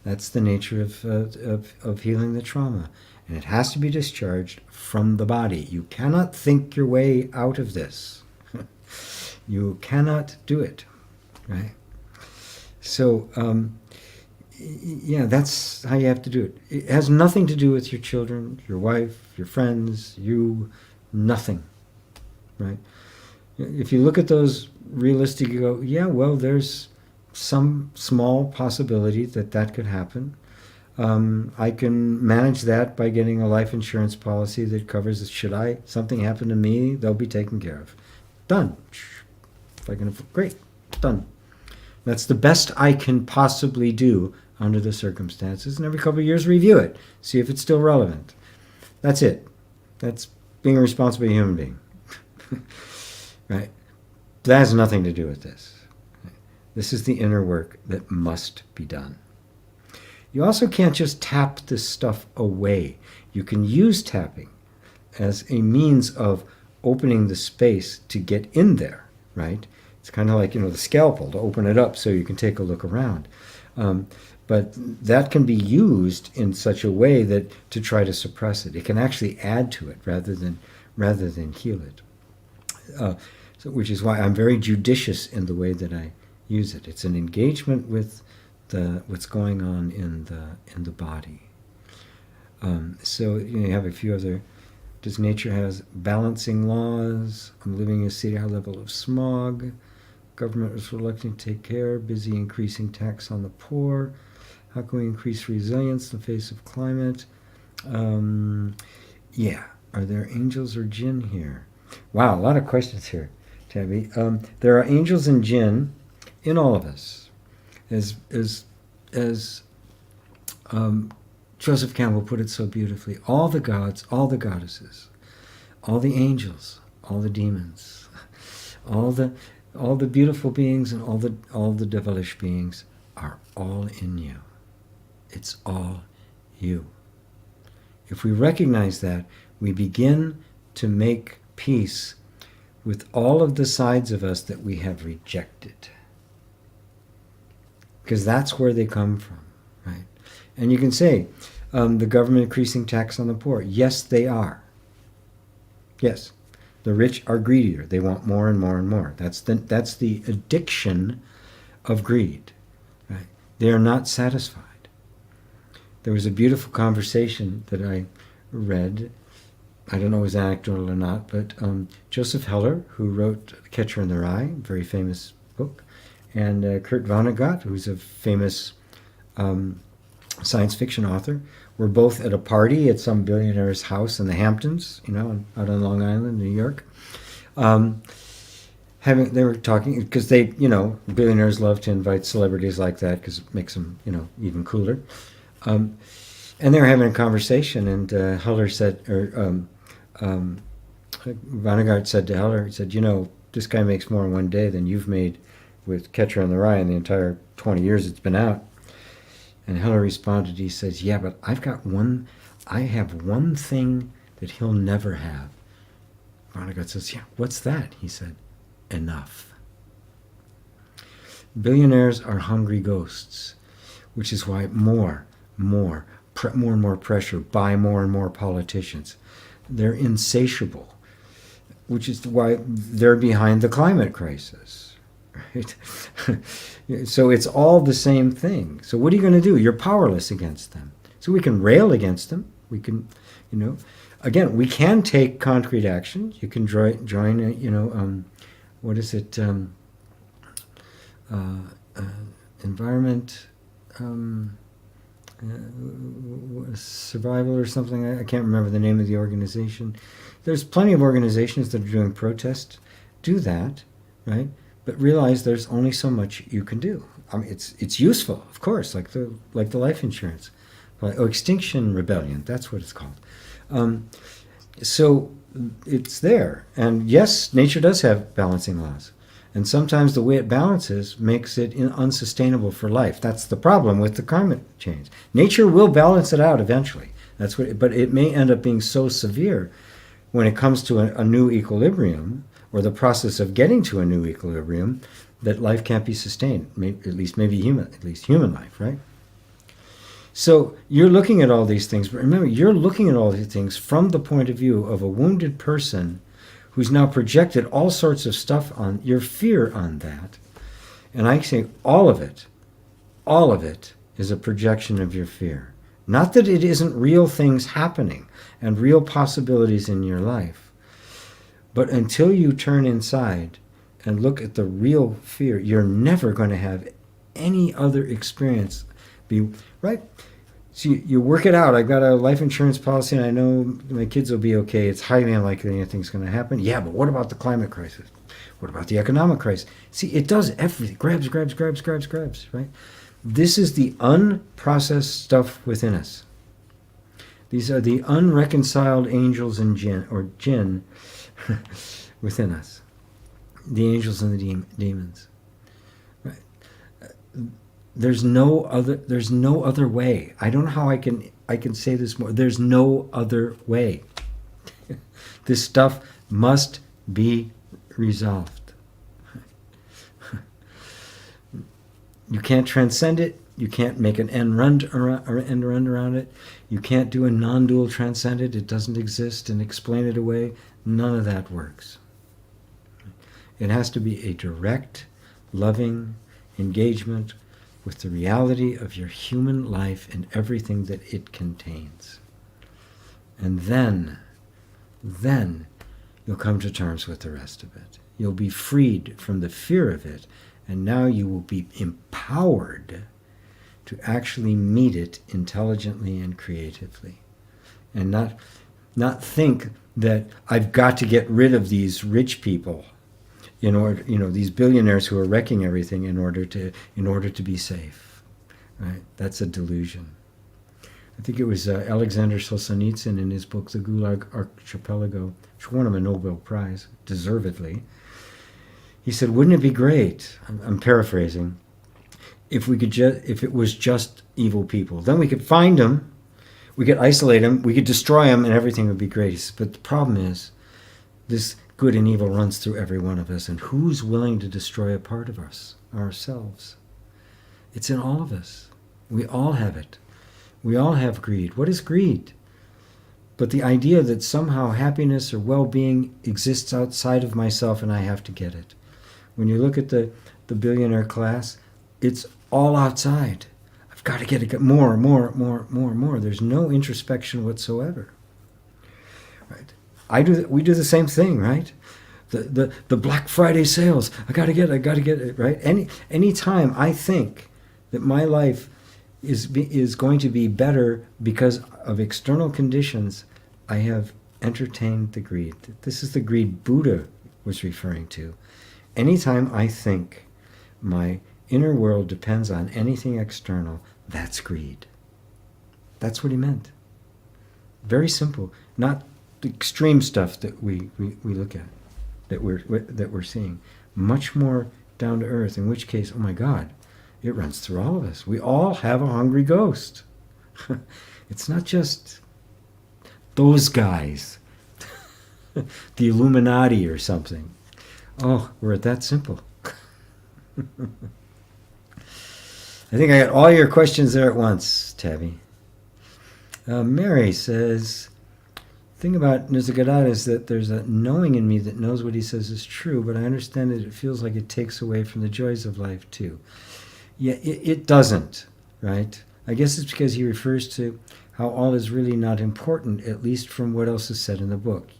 That's the nature of healing the trauma. And it has to be discharged from the body. You cannot think your way out of this. You cannot do it, right? So, yeah, that's how you have to do it. It has nothing to do with your children, your wife, your friends, you, nothing, right? If you look at those realistic, you go, yeah, well, there's some small possibility that could happen. I can manage that by getting a life insurance policy that covers, should something happen to me, they'll be taken care of. Done. If I can, great, done. That's the best I can possibly do under the circumstances. And every couple of years, review it. See if it's still relevant. That's it. That's being a responsible human being. Right? That has nothing to do with this. This is the inner work that must be done. You also can't just tap this stuff away. You can use tapping as a means of opening the space to get in there, right? It's kind of like, the scalpel, to open it up so you can take a look around. But that can be used in such a way that to try to suppress it. It can actually add to it rather than heal it. Which is why I'm very judicious in the way that I use it. It's an engagement with what's going on in the body. So you have a few other. Does nature has balancing laws? I'm living in a city high level of smog. Government is reluctant to take care. Busy increasing tax on the poor. How can we increase resilience in the face of climate? Yeah. Are there angels or jinn here? Wow, a lot of questions here, Tabby. There are angels and jinn in all of us. As Joseph Campbell put it so beautifully, all the gods, all the goddesses, all the angels, all the demons, all the beautiful beings and all the devilish beings are all in you. It's all you. If we recognize that, we begin to make peace with all of the sides of us that we have rejected. Because that's where they come from, right? And you can say, the government increasing tax on the poor. Yes, they are. Yes. The rich are greedier. They want more and more and more. That's the addiction of greed. Right? They are not satisfied. There was a beautiful conversation that I read. I don't know if it was anecdotal or not, but Joseph Heller, who wrote Catcher in the Rye, very famous book, and Kurt Vonnegut, who's a famous science fiction author, were both at a party at some billionaire's house in the Hamptons, out on Long Island, New York. They were talking because billionaires love to invite celebrities like that because it makes them, even cooler. And they were having a conversation, and Heller said, Vonnegut said to Heller, he said, this guy makes more in one day than you've made with Catcher in the Rye in the entire 20 years it's been out. And Heller responded, he says, yeah, but I have one thing that he'll never have. Vonnegut says, yeah, what's that? He said, enough. Billionaires are hungry ghosts, which is why more and more pressure, buy more and more politicians. They're insatiable, which is why they're behind the climate crisis. Right? So it's all the same thing. So what are you going to do? You're powerless against them. So we can rail against them. We can, again, we can take concrete action. You can join, what is it? Environment, survival or something. I can't remember the name of the organization. There's plenty of organizations that are doing protests. Do that, right? But realize there's only so much you can do. I mean, it's useful, of course, like the life insurance, Extinction Rebellion. That's what it's called. So it's there, and yes, nature does have balancing laws, and sometimes the way it balances makes it unsustainable for life. That's the problem with the climate change. Nature will balance it out eventually. But it may end up being so severe when it comes to a new equilibrium, or the process of getting to a new equilibrium, that life can't be sustained, at least human life, right? So you're looking at all these things, but remember, you're looking at all these things from the point of view of a wounded person who's now projected all sorts of stuff on your fear on that. And I say all of it is a projection of your fear. Not that it isn't real things happening and real possibilities in your life. But until you turn inside and look at the real fear, you're never going to have any other experience be right. So you work it out. I've got a life insurance policy, and I know my kids will be okay. It's highly unlikely anything's going to happen. Yeah, but what about the climate crisis? What about the economic crisis? See, it does everything. Grabs, right? This is the unprocessed stuff within us. These are the unreconciled angels and jinn within us, the angels and the demons. Right? There's no other way. I don't know how I can say this more. There's no other way. This stuff must be resolved. You can't transcend it. You can't make an end run around it. You can't do a non-dual transcendent. It doesn't exist and explain it away. None of that works. It has to be a direct, loving engagement with the reality of your human life and everything that it contains. And then you'll come to terms with the rest of it. You'll be freed from the fear of it, and now you will be empowered to actually meet it intelligently and creatively. And not think that I've got to get rid of these rich people in order, these billionaires who are wrecking everything in order to be safe. Right? That's a delusion. I think it was Alexander Solzhenitsyn in his book The Gulag Archipelago, which won him a Nobel Prize, deservedly. He said, "Wouldn't it be great?" I'm paraphrasing. If it was just evil people, then we could find them, we could isolate them, we could destroy them, and everything would be great. But the problem is, this good and evil runs through every one of us, and who's willing to destroy a part of us, ourselves? It's in all of us. We all have it. We all have greed. What is greed? But the idea that somehow happiness or well-being exists outside of myself and I have to get it. When you look at the billionaire class, it's all outside. I've got to get more. There's no introspection whatsoever. Right? We do the same thing, right? The Black Friday sales. I got to get it, right? Any time I think that my life is going to be better because of external conditions, I have entertained the greed. This is the greed Buddha was referring to. Anytime I think my inner world depends on anything external, that's greed. That's what he meant. Very simple. Not the extreme stuff that we look at, that we're seeing. Much more down to earth, in which case, oh my God, it runs through all of us. We all have a hungry ghost. It's not just those guys, the Illuminati or something. Oh, we're that simple. I think I got all your questions there at once, Tabby. Mary says, the thing about Nisargadatta is that there's a knowing in me that knows what he says is true, but I understand that it feels like it takes away from the joys of life too. Yeah, it doesn't, right? I guess it's because he refers to how all is really not important, at least from what else is said in the book.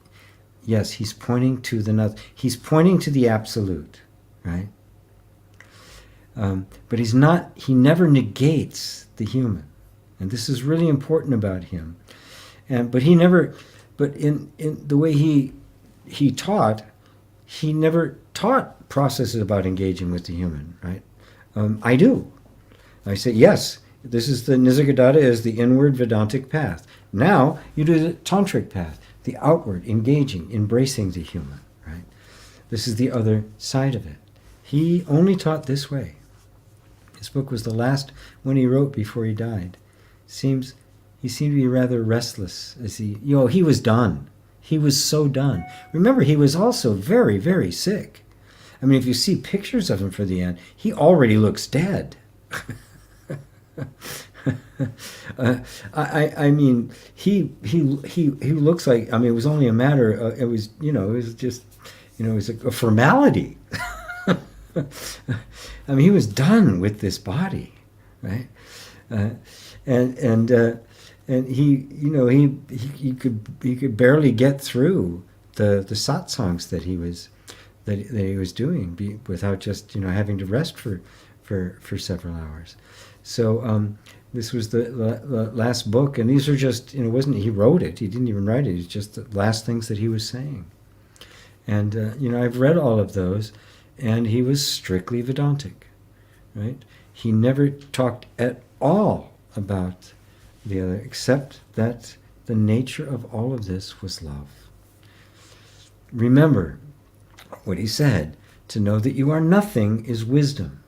Yes, he's pointing to he's pointing to the absolute, right? But he never negates the human. And this is really important about him. But in the way he taught, he never taught processes about engaging with the human, right? I do. I say, yes, this is the Nisargadatta is the inward Vedantic path. Now you do the Tantric path, the outward, engaging, embracing the human, right? This is the other side of it. He only taught this way. His book was the last one he wrote before he died. He seemed to be rather restless as he was done. He was so done. Remember, he was also very, very sick. I mean, if you see pictures of him for the end, he already looks dead. I mean, he looks like. I mean, it was only a matter. It was just it was a formality. I mean, he was done with this body, right? And he could barely get through the satsangs that he was doing without just having to rest for several hours. So this was the last book, and these are just it wasn't he wrote it. He didn't even write it. It's just the last things that he was saying. And I've read all of those, and he was strictly Vedantic, right? He never talked at all about the other, except that the nature of all of this was love. Remember what he said, to know that you are nothing is wisdom.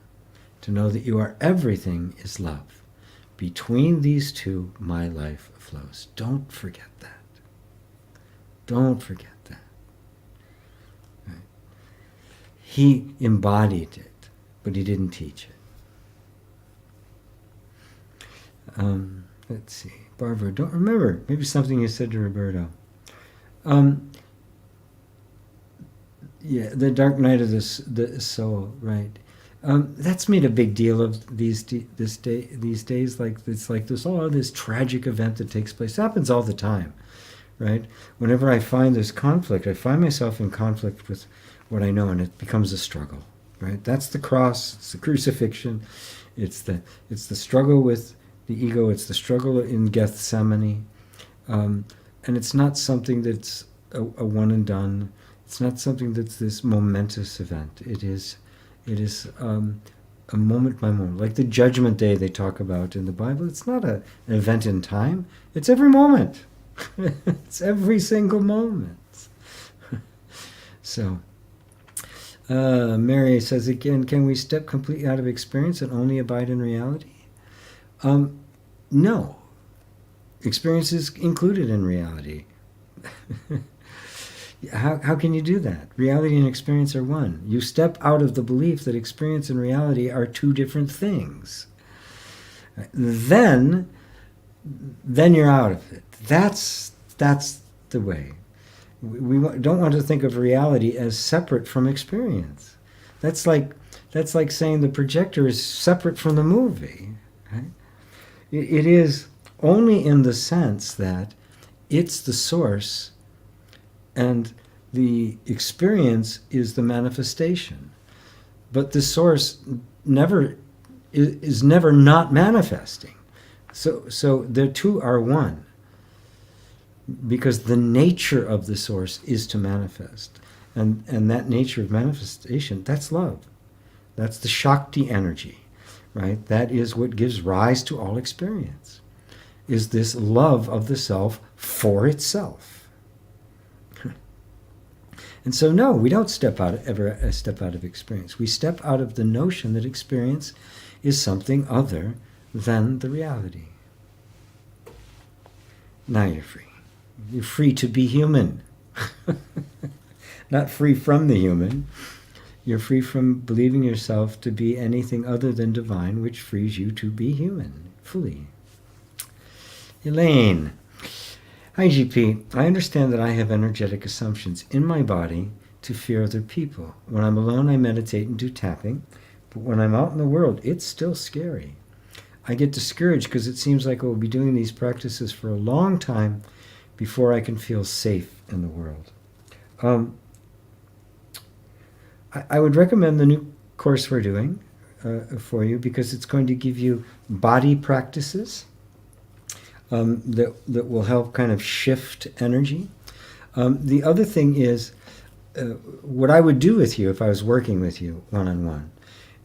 To know that you are everything is love. Between these two, my life flows. Don't forget that. Don't forget that. Right? He embodied it, but he didn't teach it. Let's see. Barbara, don't remember. Maybe something you said to Roberto. Yeah, the dark night of the soul, right? That's made a big deal of these days. Like it's like this tragic event that takes place. It happens all the time, right? Whenever I find this conflict, I find myself in conflict with what I know, and it becomes a struggle, right? That's the cross. It's the crucifixion. It's the struggle with the ego. It's the struggle in Gethsemane, and it's not something that's a one and done. It's not something that's this momentous event. It is a moment by moment, like the Judgment Day they talk about in the Bible. It's not an event in time. It's every moment. It's every single moment. So, Mary says again, can we step completely out of experience and only abide in reality? No. Experience is included in reality. How can you do that? Reality and experience are one. You step out of the belief that experience and reality are two different things. Then you're out of it. That's That's the way. We don't want to think of reality as separate from experience. That's like saying the projector is separate from the movie. Right? It is only in the sense that it's the source and the experience is the manifestation. But the source is never not manifesting. So the two are one. Because the nature of the source is to manifest. And that nature of manifestation, that's love. That's the Shakti energy, right? That is what gives rise to all experience, is this love of the self for itself. And so no, we don't ever step out of experience. We step out of the notion that experience is something other than the reality. Now you're free. You're free to be human. Not free from the human. You're free from believing yourself to be anything other than divine, which frees you to be human, fully. Elaine. Hi, GP. I understand that I have energetic assumptions in my body to fear other people. When I'm alone, I meditate and do tapping. But when I'm out in the world, it's still scary. I get discouraged because it seems like I will be doing these practices for a long time before I can feel safe in the world. I would recommend the new course we're doing for you, because it's going to give you body practices that will help kind of shift energy. The other thing is, what I would do with you if I was working with you one-on-one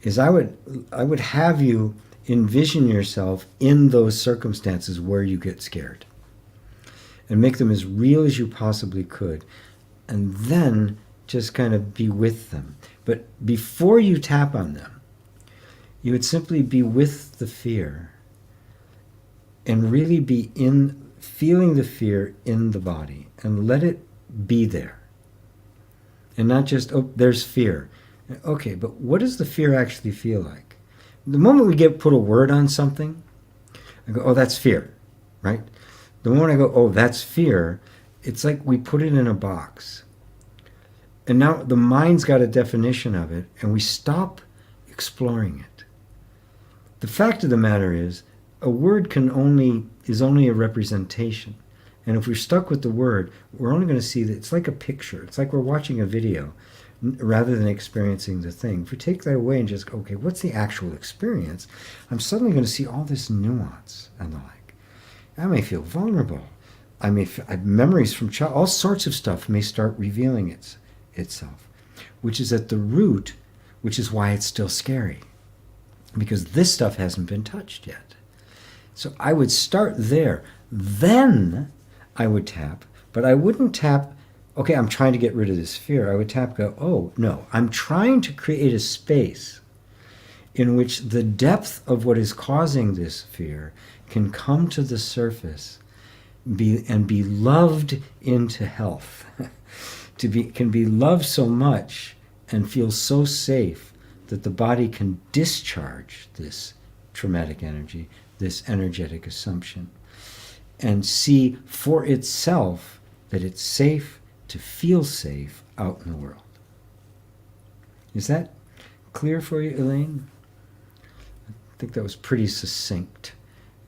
is I would have you envision yourself in those circumstances where you get scared, and make them as real as you possibly could, and then just kind of be with them. But before you tap on them, you would simply be with the fear and really be feeling the fear in the body, and let it be there. And not just, oh, there's fear. Okay, but what does the fear actually feel like? The moment we put a word on something, I go, oh, that's fear, right? The moment I go, oh, that's fear, it's like we put it in a box. And now the mind's got a definition of it, and we stop exploring it. The fact of the matter is, a word is only a representation. And if we're stuck with the word, we're only going to see that it's like a picture. It's like we're watching a video rather than experiencing the thing. If we take that away and just go, okay, what's the actual experience? I'm suddenly going to see all this nuance and the like. I may feel vulnerable. I have memories from childhood. All sorts of stuff may start revealing itself, which is at the root, which is why it's still scary, because this stuff hasn't been touched yet. So I would start there. Then I would tap, but I wouldn't tap, okay, I'm trying to get rid of this fear. I would tap, go, oh, no, I'm trying to create a space in which the depth of what is causing this fear can come to the surface and be loved into health. Can be loved so much and feel so safe that the body can discharge this traumatic energy, this energetic assumption, and see for itself that it's safe to feel safe out in the world. Is that clear for you, Elaine? I think that was pretty succinct.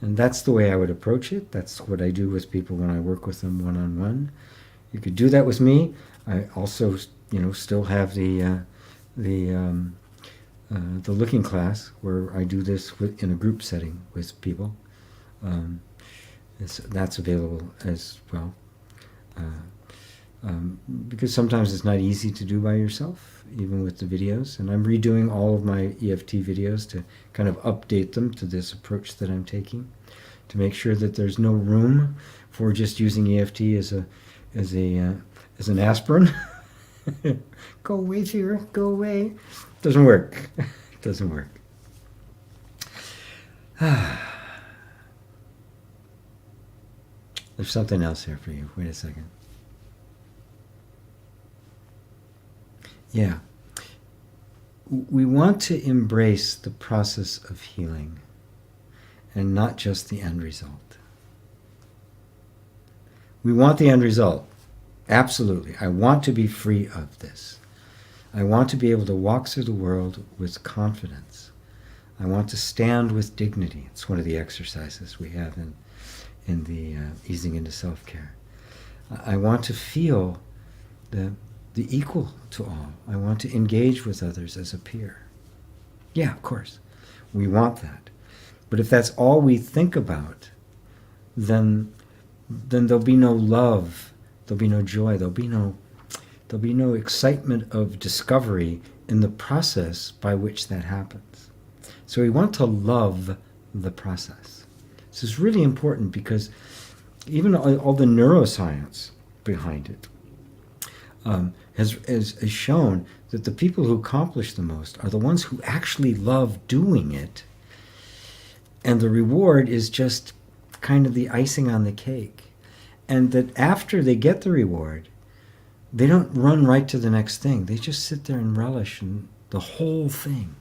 And that's the way I would approach it. That's what I do with people when I work with them one-on-one. You could do that with me. I also, still have the looking class where I do this in a group setting with people. That's available as well. Because sometimes it's not easy to do by yourself, even with the videos. And I'm redoing all of my EFT videos to kind of update them to this approach that I'm taking, to make sure that there's no room for just using EFT as an aspirin. Go away, fear, go away. Doesn't work. Doesn't work. There's something else here for you. Wait a second. Yeah. We want to embrace the process of healing and not just the end result. We want the end result. Absolutely. I want to be free of this. I want to be able to walk through the world with confidence. I want to stand with dignity. It's one of the exercises we have in the easing into self-care. I want to feel the equal to all. I want to engage with others as a peer. Yeah, of course. We want that. But if that's all we think about, then there'll be no love, there'll be no joy, there'll be no excitement of discovery in the process by which that happens. So we want to love the process. This is really important because even all the neuroscience behind it has shown that the people who accomplish the most are the ones who actually love doing it, and the reward is just kind of the icing on the cake. And that after they get the reward, they don't run right to the next thing. They just sit there and relish in the whole thing,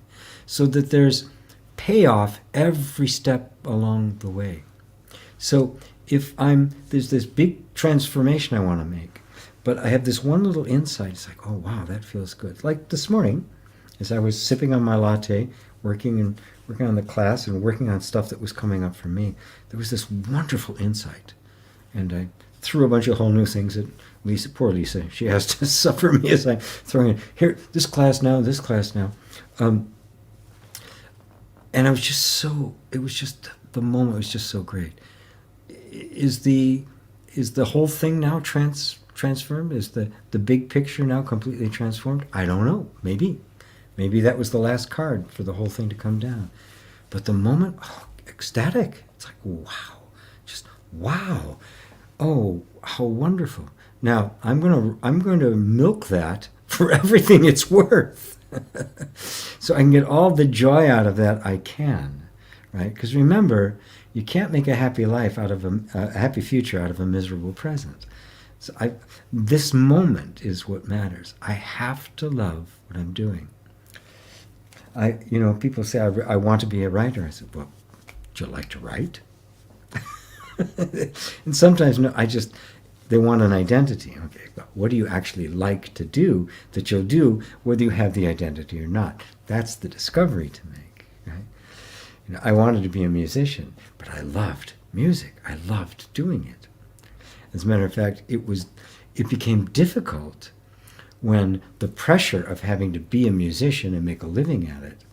so that there's payoff every step along the way. So if there's this big transformation I want to make, but I have this one little insight, it's like, oh wow, that feels good. Like this morning, as I was sipping on my latte, working on the class and working on stuff that was coming up for me, there was this wonderful insight. And I threw a bunch of whole new things at Lisa. Poor Lisa. She has to suffer me as I'm throwing in, here, this class now. And I was just the moment was just so great. Is the whole thing now transformed? Is the big picture now completely transformed? I don't know. Maybe that was the last card for the whole thing to come down. But the moment, ecstatic. It's like, wow, just wow. Oh, how wonderful. Now, I'm going to milk that for everything it's worth. So I can get all the joy out of that I can, right? Because remember, you can't make a happy life out of a happy future out of a miserable present. So this moment is what matters. I have to love what I'm doing. People say, I want to be a writer. I said, well, would you like to write? And sometimes, no, they want an identity. Okay, but what do you actually like to do that you'll do whether you have the identity or not? That's the discovery to make, right? I wanted to be a musician, but I loved music. I loved doing it. As a matter of fact, it became difficult when the pressure of having to be a musician and make a living at it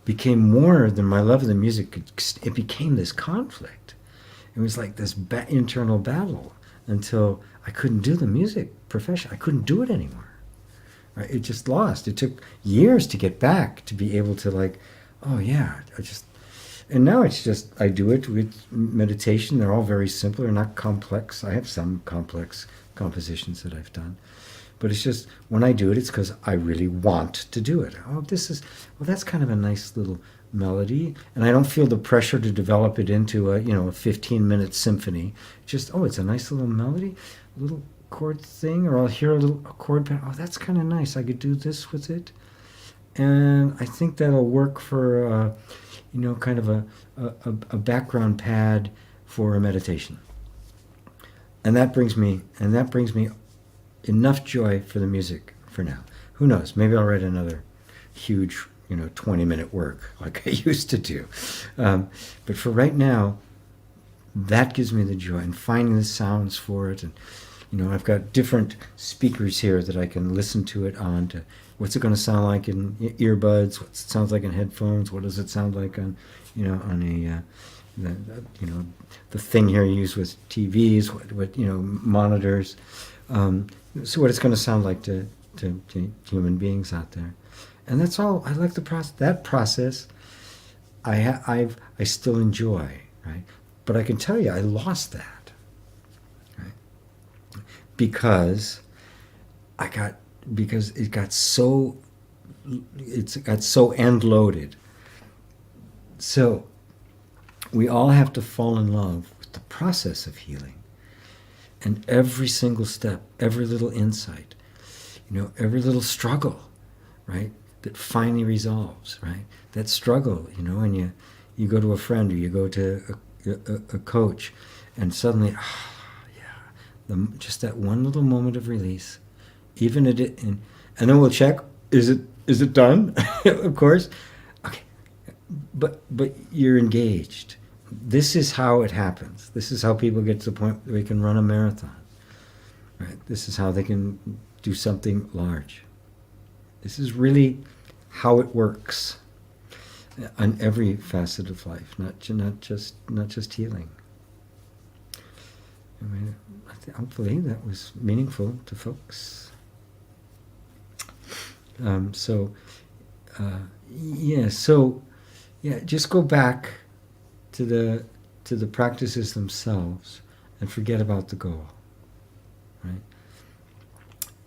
became more than my love of the music. It became this conflict. It was like this internal battle until I couldn't do the music profession. I couldn't do it anymore. Right? It just lost. It took years to get back to be able to and now it's just, I do it with meditation. They're all very simple. They're not complex. I have some complex compositions that I've done. But it's just, when I do it, it's because I really want to do it. That's kind of a nice little melody. And I don't feel the pressure to develop it into a 15-minute symphony. Just, it's a nice little melody, a little chord thing, or I'll hear a chord pattern. Oh, that's kind of nice. I could do this with it. And I think that'll work for, kind of a background pad for a meditation. And that brings me enough joy for the music for now. Who knows? Maybe I'll write another huge, 20-minute work like I used to do. But for right now, that gives me the joy, and finding the sounds for it. And, I've got different speakers here that I can listen to it on. To what's it going to sound like in earbuds? What it sounds like in headphones? What does it sound like on, on the thing here you use with TVs? What monitors? So what it's going to sound like to human beings out there. And that's all. I like the process. That process, I still enjoy, right? But I can tell you, I lost that, right? Because it got so end loaded. So we all have to fall in love with the process of healing, and every single step, every little insight, every little struggle, right? That finally resolves, right? That struggle, when you go to a friend or you go to a coach, and suddenly, Just that one little moment of release, even at it, and then we'll check. Is it done? Of course. Okay, but you're engaged. This is how it happens. This is how people get to the point where they can run a marathon. Right? This is how they can do something large. This is really how it works on every facet of life, not just healing. I mean, hopefully that was meaningful to folks. Just go back to the practices themselves and forget about the goal. Right?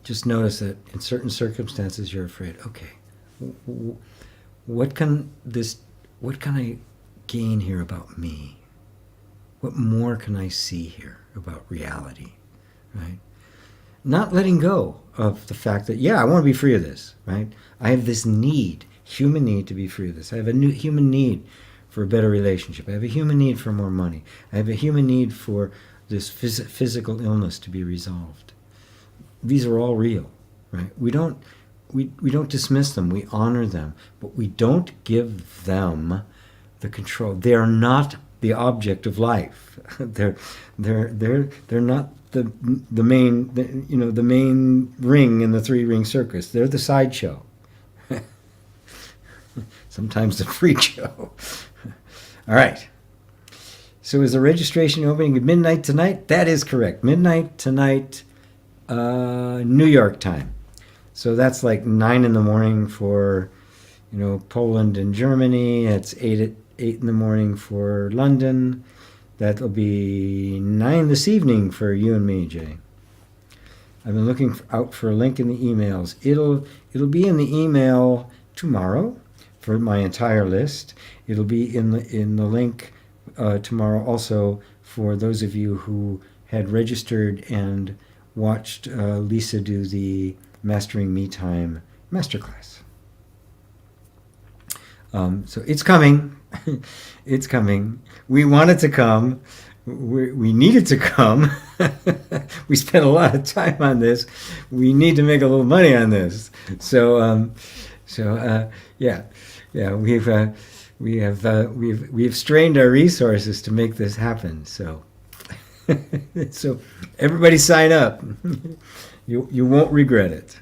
Just notice that in certain circumstances you're afraid. Okay, what can I gain here about me? What more can I see here about reality? Right? Not letting go of the fact that, I want to be free of this, right? I have this need, human need to be free of this. I have a new human need for a better relationship. I have a human need for more money. I have a human need for this physical illness to be resolved. These are all real, right? We don't dismiss them. We honor them, but we don't give them the control. They are not the object of life. They're not the main the main ring in the 3-ring circus. They're the sideshow. Sometimes the freak show. All right. So is the registration opening at midnight tonight? That is correct. Midnight tonight, New York time. So that's like 9 in the morning for, Poland and Germany. It's 8 in the morning for London. That'll be 9 this evening for you and me, Jay. I've been looking out for a link in the emails. It'll be in the email tomorrow for my entire list. It'll be in the link tomorrow also for those of you who had registered and watched Lisa do the Mastering Me Time masterclass. So it's coming. It's coming. We want it to come. We need it to come. We spent a lot of time on this. We need to make a little money on this. We've strained our resources to make this happen. So everybody sign up. You won't regret it.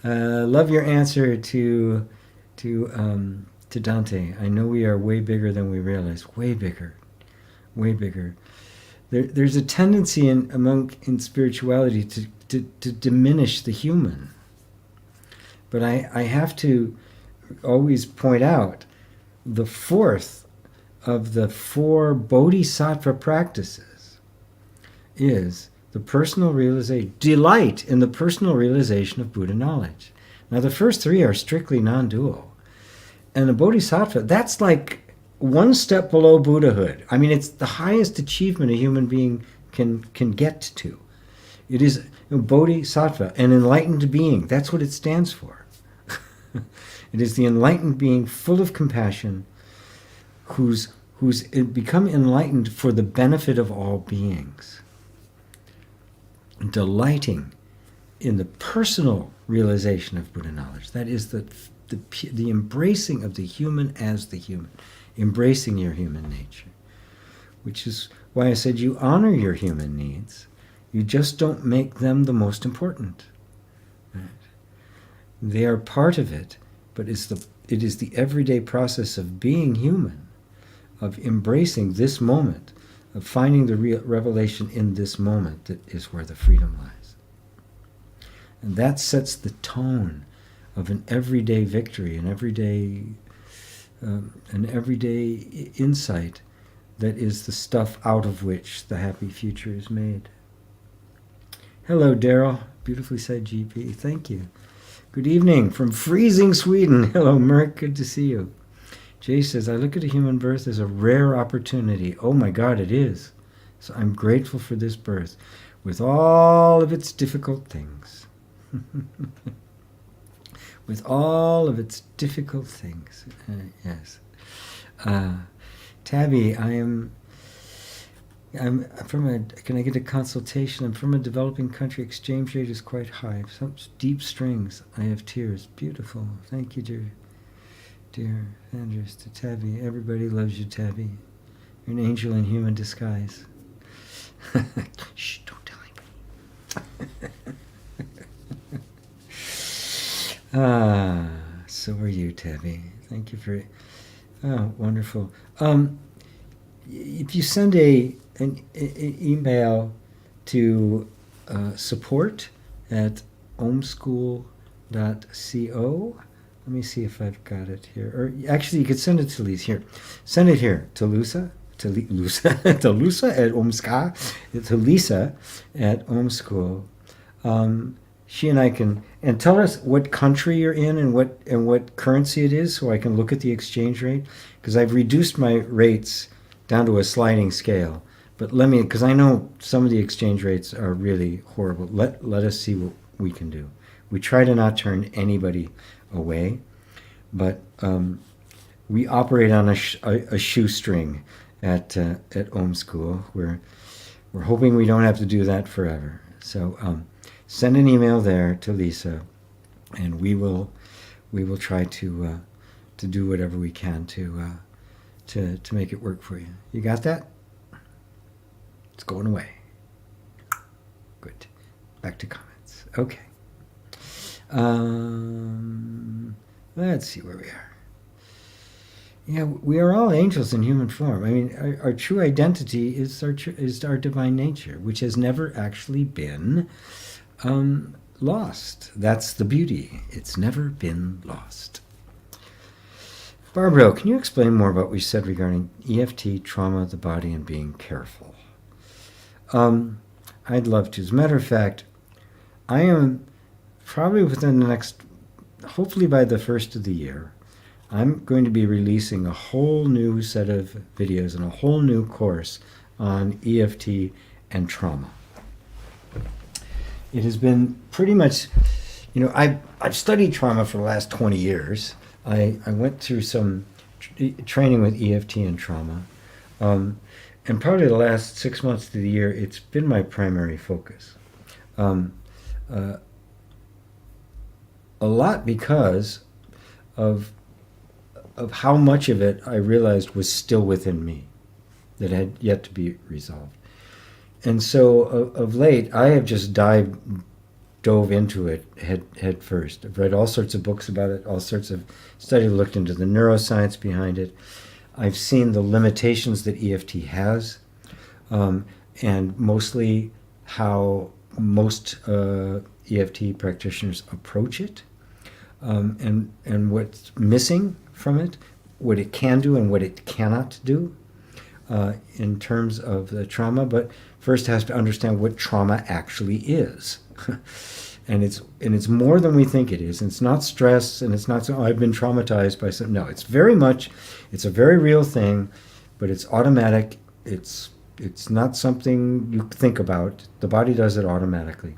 Love your answer to Dante. I know we are way bigger than we realize. Way bigger. There's a tendency in spirituality to diminish the human. But I have to always point out the fourth of the 4 bodhisattva practices is the personal realization, delight in the personal realization of Buddha knowledge. Now the first 3 are strictly non-dual. And the bodhisattva, that's like one step below Buddhahood. I mean, it's the highest achievement a human being can get to. It is bodhisattva, an enlightened being. That's what it stands for. It is the enlightened being full of compassion who's become enlightened for the benefit of all beings. Delighting in the personal realization of Buddha knowledge. That is the embracing of the human as the human. Embracing your human nature. Which is why I said you honor your human needs. You just don't make them the most important. Right? They are part of it, but it is the everyday process of being human, of embracing this moment, of finding the real revelation in this moment that is where the freedom lies. And that sets the tone of an everyday victory, an everyday insight that is the stuff out of which the happy future is made. Hello, Daryl. Beautifully said, GP. Thank you. Good evening from freezing Sweden. Hello, Merck. Good to see you. Jay says, I look at a human birth as a rare opportunity. Oh my God, it is. So I'm grateful for this birth with all of its difficult things. With all of its difficult things. Yes. Tabby, Can I get a consultation? I'm from a developing country. Exchange rate is quite high. Some deep strings. I have tears. Beautiful. Thank you, dear Andrews, to Tabby. Everybody loves you, Tabby. You're an angel in human disguise. Shh, don't tell anybody. So are you, Tabby. Thank you for... Oh, wonderful. If you send an email to support@omschool.co. Let me see if I've got it here. Or actually, you could send it to Lisa. Here, send it here to Lusa. To Lisa at Omska. To Lisa at Omschool. She and I can tell us what country you're in and what currency it is, so I can look at the exchange rate, because I've reduced my rates down to a sliding scale. But because I know some of the exchange rates are really horrible. Let us see what we can do. We try to not turn anybody away, but we operate on a shoestring at Omschool. We're hoping we don't have to do that forever. So send an email there to Lisa, and we will try to do whatever we can to make it work for you. You got that? It's going away. Good. Back to comments. Okay. Let's see where we are. Yeah, we are all angels in human form. I mean, our true identity is our divine nature, which has never actually been lost. That's the beauty. It's never been lost. Barbara, can you explain more about what you said regarding EFT, trauma, the body, and being careful? I'd love to. As a matter of fact, I am probably within the next, hopefully by the first of the year, I'm going to be releasing a whole new set of videos and a whole new course on EFT and trauma. It has been pretty much, I've studied trauma for the last 20 years. I went through some training with EFT and trauma. And probably the last 6 months to the year, it's been my primary focus. A lot because of how much of it I realized was still within me, that had yet to be resolved. And so of late, I have just dove into it head first. I've read all sorts of books about it, all sorts of studies, looked into the neuroscience behind it. I've seen the limitations that EFT has, and mostly how most EFT practitioners approach it, and what's missing from it, what it can do and what it cannot do in terms of the trauma. But first has to understand what trauma actually is. And it's more than we think it is. And it's not stress, and it's not so, I've been traumatized by something. No, it's a very real thing, but it's automatic. It's not something you think about. The body does it automatically.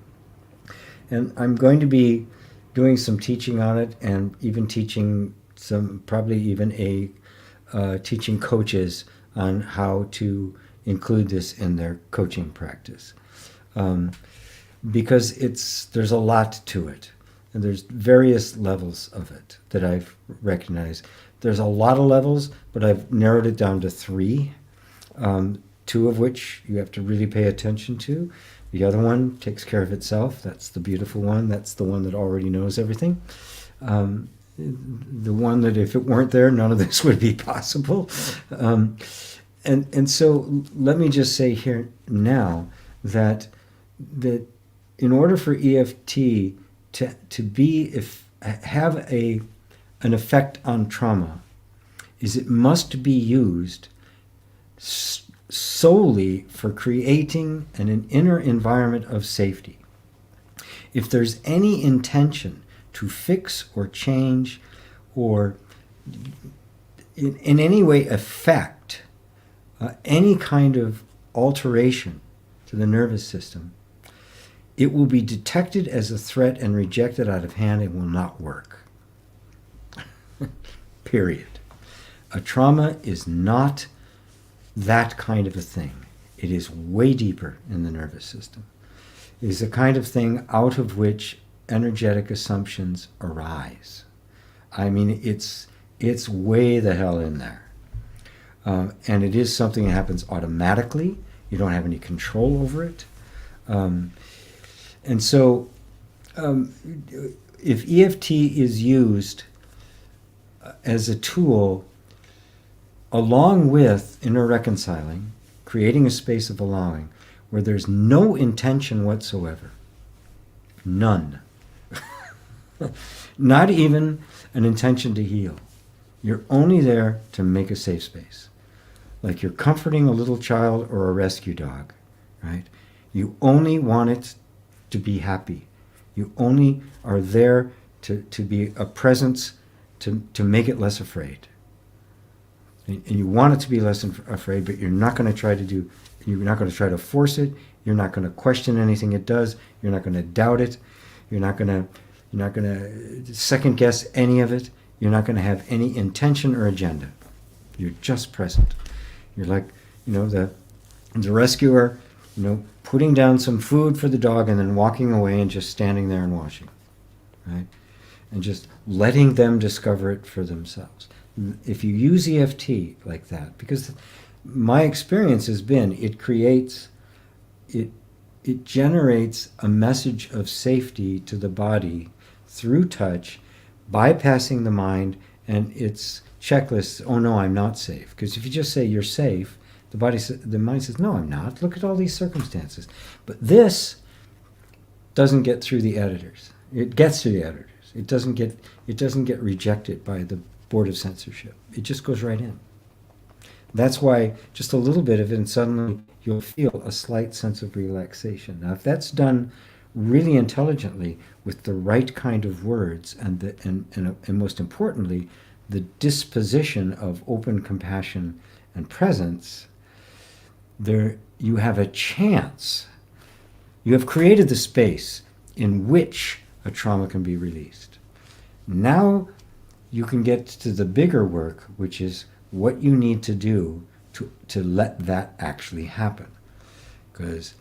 And I'm going to be doing some teaching on it, and even teaching teaching coaches on how to include this in their coaching practice. Because there's a lot to it, and there's various levels of it that I've recognized. There's a lot of levels, but I've narrowed it down to 3, 2 of which you have to really pay attention to. The other one takes care of itself. That's the beautiful one. That's the one that already knows everything. The one that if it weren't there, none of this would be possible. And so let me just say here now that in order for EFT to have an effect on trauma, is it must be used solely for creating an inner environment of safety. If there's any intention to fix or change or in any way affect any kind of alteration to the nervous system, it will be detected as a threat and rejected out of hand and will not work. Period. A trauma is not that kind of a thing. It is way deeper in the nervous system. It is the kind of thing out of which energetic assumptions arise. I mean, it's way the hell in there. And it is something that happens automatically. You don't have any control over it. And so if EFT is used as a tool along with inner reconciling, creating a space of allowing, where there's no intention whatsoever, none, not even an intention to heal. You're only there to make a safe space. Like you're comforting a little child or a rescue dog, right? You only want it to be happy. You only are there to be a presence to make it less afraid. And you want it to be less afraid, but you're not going to try to force it. You're not going to question anything it does. You're not going to doubt it. You're not going to second guess any of it. You're not going to have any intention or agenda. You're just present. You're like, the rescuer, putting down some food for the dog and then walking away and just standing there and watching, right? And just letting them discover it for themselves. If you use EFT like that, because my experience has been, it generates a message of safety to the body through touch, bypassing the mind and its checklists. Oh no, I'm not safe. Because if you just say you're safe, the mind says, no, I'm not. Look at all these circumstances. But this doesn't get through the editors. It gets through the editors. It doesn't get rejected by the Board of Censorship. It just goes right in. That's why just a little bit of it, and suddenly you'll feel a slight sense of relaxation. Now, if that's done really intelligently with the right kind of words and most importantly, the disposition of open compassion and presence, there you have a chance. You have created the space in which a trauma can be released. Now you can get to the bigger work, which is what you need to do to let that actually happen. Because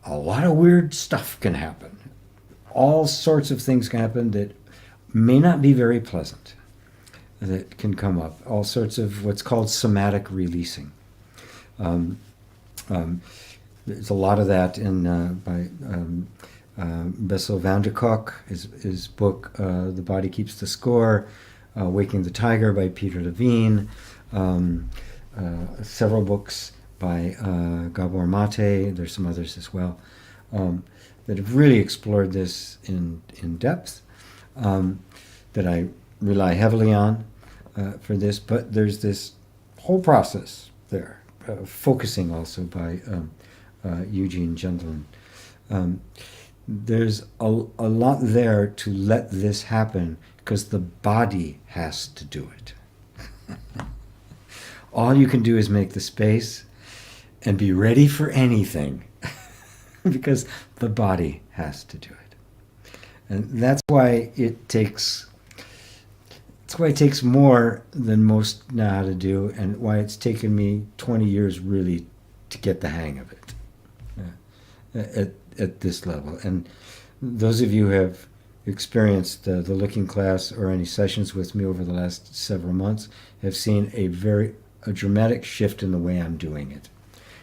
a lot of weird stuff can happen. All sorts of things can happen that may not be very pleasant, that can come up. All sorts of what's called somatic releasing. There's a lot of that by Bessel van der Kolk, his book, The Body Keeps the Score, Waking the Tiger by Peter Levine, several books by Gabor Mate. There's some others as well that have really explored this in depth, that I rely heavily on for this. But there's this whole process there, focusing also by Eugene Gendlin. There's a lot there to let this happen because the body has to do it. All you can do is make the space and be ready for anything because the body has to do it. And that's why it takes more than most know how to do, and why it's taken me 20 years really to get the hang of it at this level. And those of you who have experienced the Looking class or any sessions with me over the last several months have seen a dramatic shift in the way I'm doing it.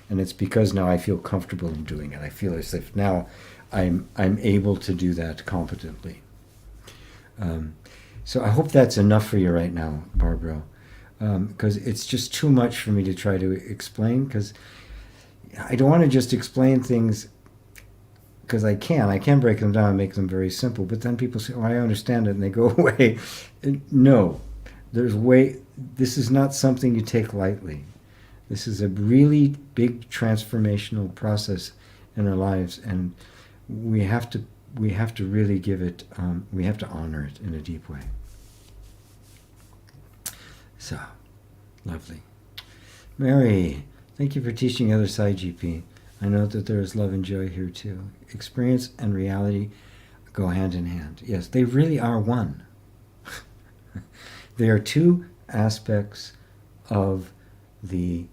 And it's because now I feel comfortable in doing it. I feel as if now I'm able to do that competently. So I hope that's enough for you right now, Barbara, because it's just too much for me to try to explain, because I don't want to just explain things because I can break them down and make them very simple, but then people say, oh, I understand it, and they go away. No, this is not something you take lightly. This is a really big transformational process in our lives, and we have to really give it, we have to honor it in a deep way. So, lovely. Mary, thank you for teaching other side, GP. I know that there is love and joy here too. Experience and reality go hand in hand. Yes, they really are one. They are two aspects of the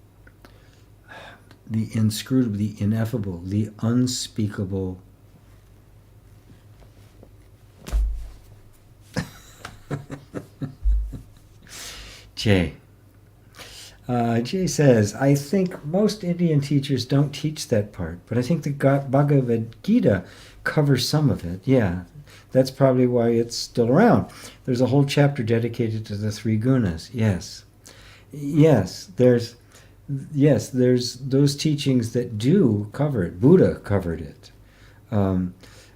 the inscrutable, the ineffable, the unspeakable. Jay. Jay says, I think most Indian teachers don't teach that part, but I think the Bhagavad Gita covers some of it. Yeah, that's probably why it's still around. There's a whole chapter dedicated to the three gunas. Yes. There's those teachings that do cover it. Buddha covered it. And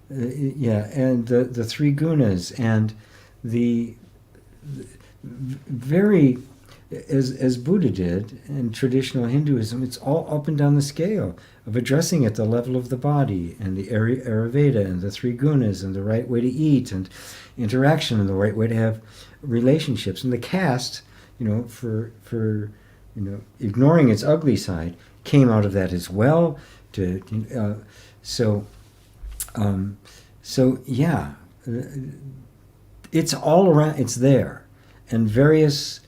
the three gunas and the very, as Buddha did in traditional Hinduism, it's all up and down the scale of addressing at the level of the body and the Ayurveda and the three gunas and the right way to eat and interaction and the right way to have relationships. And the caste, for ignoring its ugly side, came out of that as well. It's all around. It's there, and various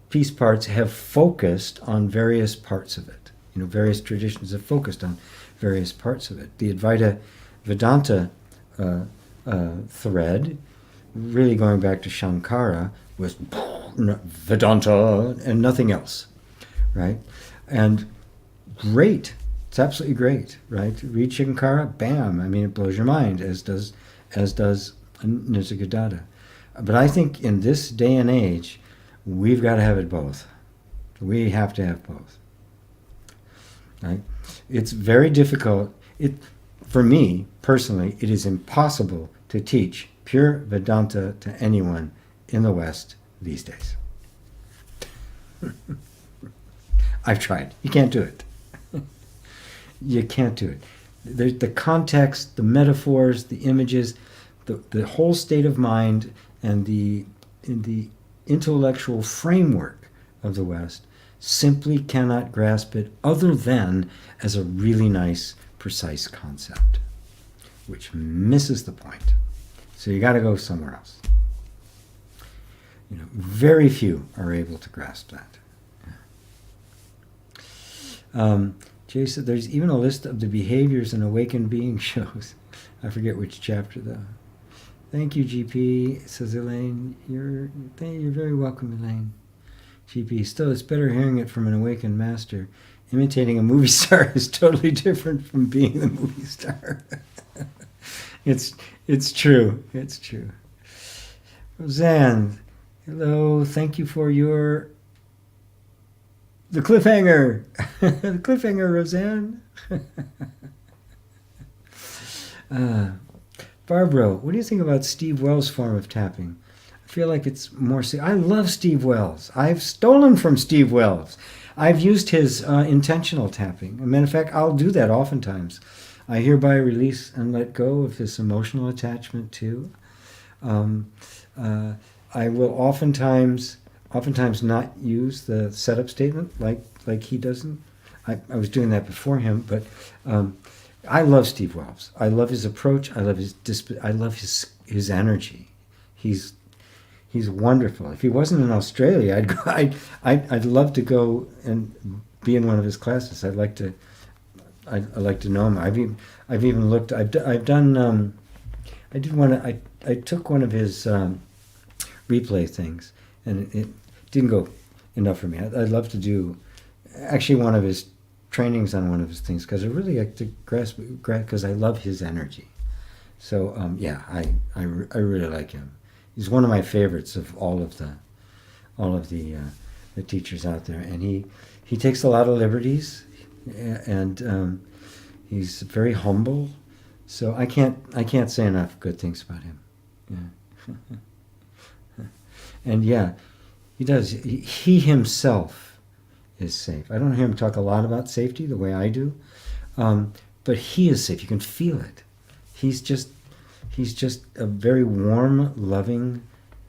piece parts have focused on various parts of it. Various traditions have focused on various parts of it. The Advaita Vedanta thread, really going back to Shankara, was Vedanta and nothing else, right? And great, it's absolutely great, right? Read Shankara, bam! I mean, it blows your mind, as does Nisargadatta. But I think in this day and age, we've got to have it both. We have to have both. Right? It's very difficult. For me, personally, it is impossible to teach pure Vedanta to anyone in the West these days. I've tried. You can't do it. You can't do it. There's the context, the metaphors, the images, the whole state of mind, and the intellectual framework of the West simply cannot grasp it other than as a really nice, precise concept, which misses the point. So you got to go somewhere else. Very few are able to grasp that. Jay said there's even a list of the behaviors an awakened being shows. I forget which chapter though. Thank you, GP, says Elaine. You're very welcome, Elaine. GP, still, it's better hearing it from an awakened master. Imitating a movie star is totally different from being the movie star. It's true. It's true. Roseanne, hello. Thank you for the cliffhanger. The cliffhanger, Roseanne. Barbara, what do you think about Steve Wells' form of tapping? I feel like it's more... I love Steve Wells. I've stolen from Steve Wells. I've used his intentional tapping. As a matter of fact, I'll do that oftentimes. I hereby release and let go of this emotional attachment too. I will oftentimes not use the setup statement like he doesn't. I was doing that before him, but I love Steve Wells. I love his approach. I love his energy. He's wonderful. If he wasn't in Australia, I'd love to go and be in one of his classes. I'd like to know him. I've even looked. I took one of his replay things, and it didn't go enough for me. I'd love to do actually one of his trainings on one of his things, because I really like to grasp because I love his energy. So I really like him. He's one of my favorites of all of the teachers out there, and he takes a lot of liberties, and he's very humble. So I can't say enough good things about him. Yeah. And he does. He himself is safe. I don't hear him talk a lot about safety the way I do, but he is safe. You can feel it. He's just a very warm, loving,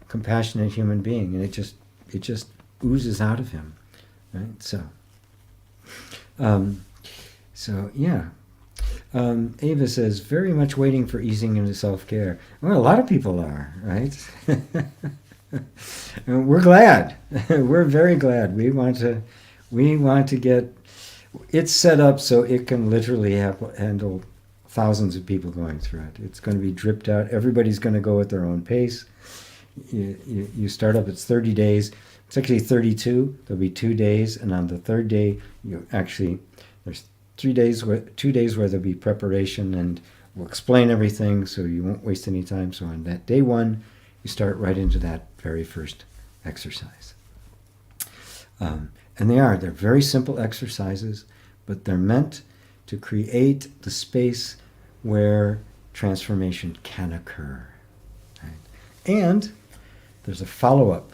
compassionate human being, and it just oozes out of him, right? Ava says, very much waiting for easing into self-care. Well, a lot of people are, right? We're glad. We're very glad. We want to It's set up so it can literally handle thousands of people going through it. It's going to be dripped out. Everybody's going to go at their own pace. You start up, it's 30 days. It's actually 32. There'll be 2 days, and on the third day, there's 3 days, 2 days where there'll be preparation, and we'll explain everything so you won't waste any time. So on that day one, you start right into that very first exercise. And they're very simple exercises, but they're meant to create the space where transformation can occur. Right? And there's a follow-up.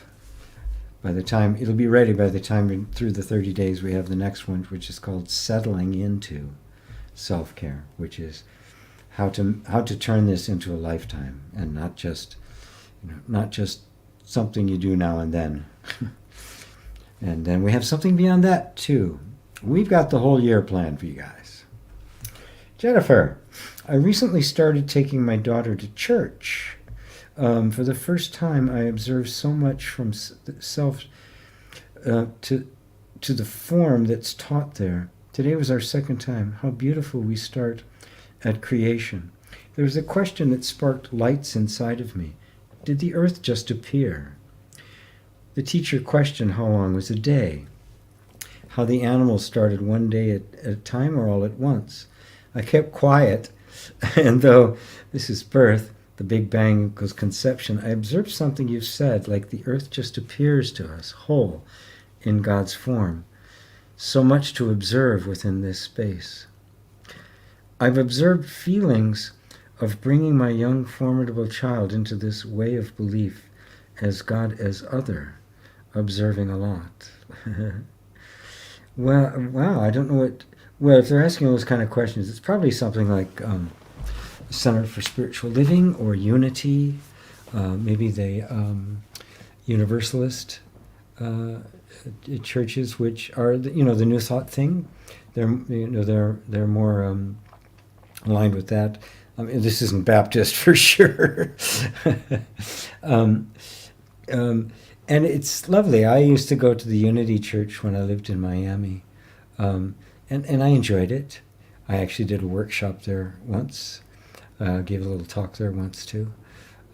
It'll be ready by the time through the 30 days we have the next one, which is called settling into self-care, which is how to turn this into a lifetime and not just something you do now and then. And then we have something beyond that too. We've got the whole year planned for you guys. Jennifer, I recently started taking my daughter to church. For the first time, I observed so much from self to the form that's taught there. Today was our second time. How beautiful we start at creation. There was a question that sparked lights inside of me. Did the earth just appear? The teacher questioned how long was a day, how the animals started one day at a time or all at once. I kept quiet, and though this is birth, the Big Bang equals conception, I observed something you've said, like the earth just appears to us, whole, in God's form. So much to observe within this space. I've observed feelings of bringing my young, formidable child into this way of belief as God as other, observing a lot. Well, wow, I don't know what... Well, if they're asking those kind of questions, it's probably something like Center for Spiritual Living or Unity, maybe the Universalist churches, which are the New Thought thing. They're more aligned with that. This isn't Baptist for sure. And it's lovely. I used to go to the Unity Church when I lived in Miami, and I enjoyed it. I actually did a workshop there once, gave a little talk there once too,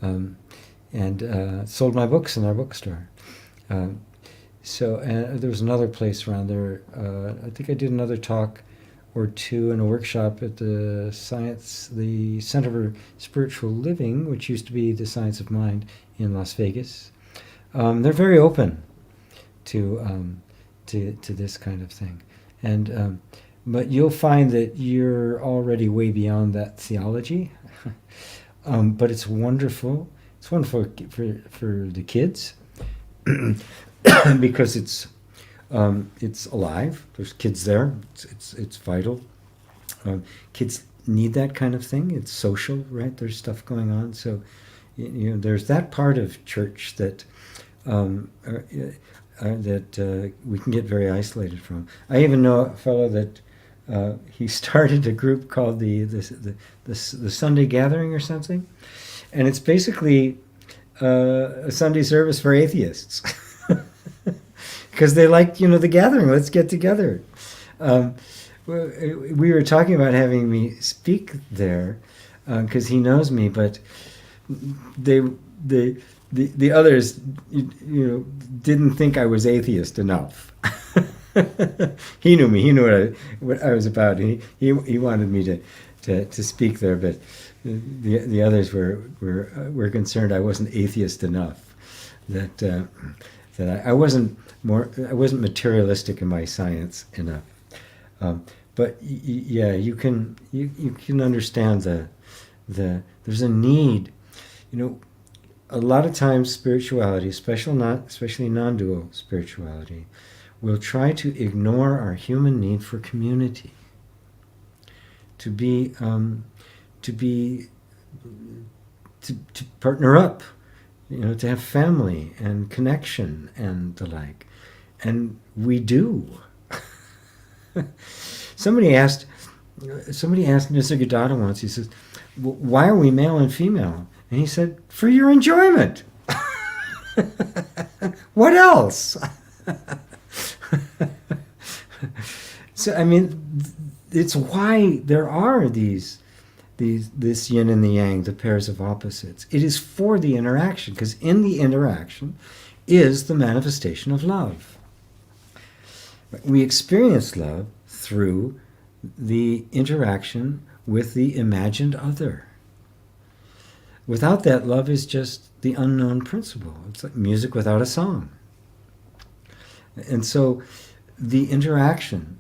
and sold my books in their bookstore. So there was another place around there. I think I did another talk or two in a workshop at the Center for Spiritual Living, which used to be the Science of Mind in Las Vegas. They're very open to this kind of thing, and but you'll find that you're already way beyond that theology. But it's wonderful. It's wonderful for the kids because it's alive. There's kids there. It's vital. Kids need that kind of thing. It's social, right? There's stuff going on. So there's that part of church that we can get very isolated from. I even know a fellow that he started a group called the Sunday Gathering or something, and it's basically a Sunday service for atheists because they like the gathering. Let's get together. We were talking about having me speak there because he knows me, but the others, didn't think I was atheist enough. He knew me. He knew what I was about. He wanted me to speak there, but the others were concerned I wasn't atheist enough. That I wasn't materialistic in my science enough. But yeah, you can understand there's a need. A lot of times spirituality, especially non-dual spirituality, will try to ignore our human need for community, to partner up, to have family and connection and the like, and we do. Somebody asked Nisargadatta once. He says, "Why are we male and female?" And he said, "For your enjoyment." What else? So I mean, it's why there are this yin and the yang, the pairs of opposites. It is for the interaction, because in the interaction is the manifestation of love. We experience love through the interaction with the imagined other. Without that, love is just the unknown principle. It's like music without a song. And so the interaction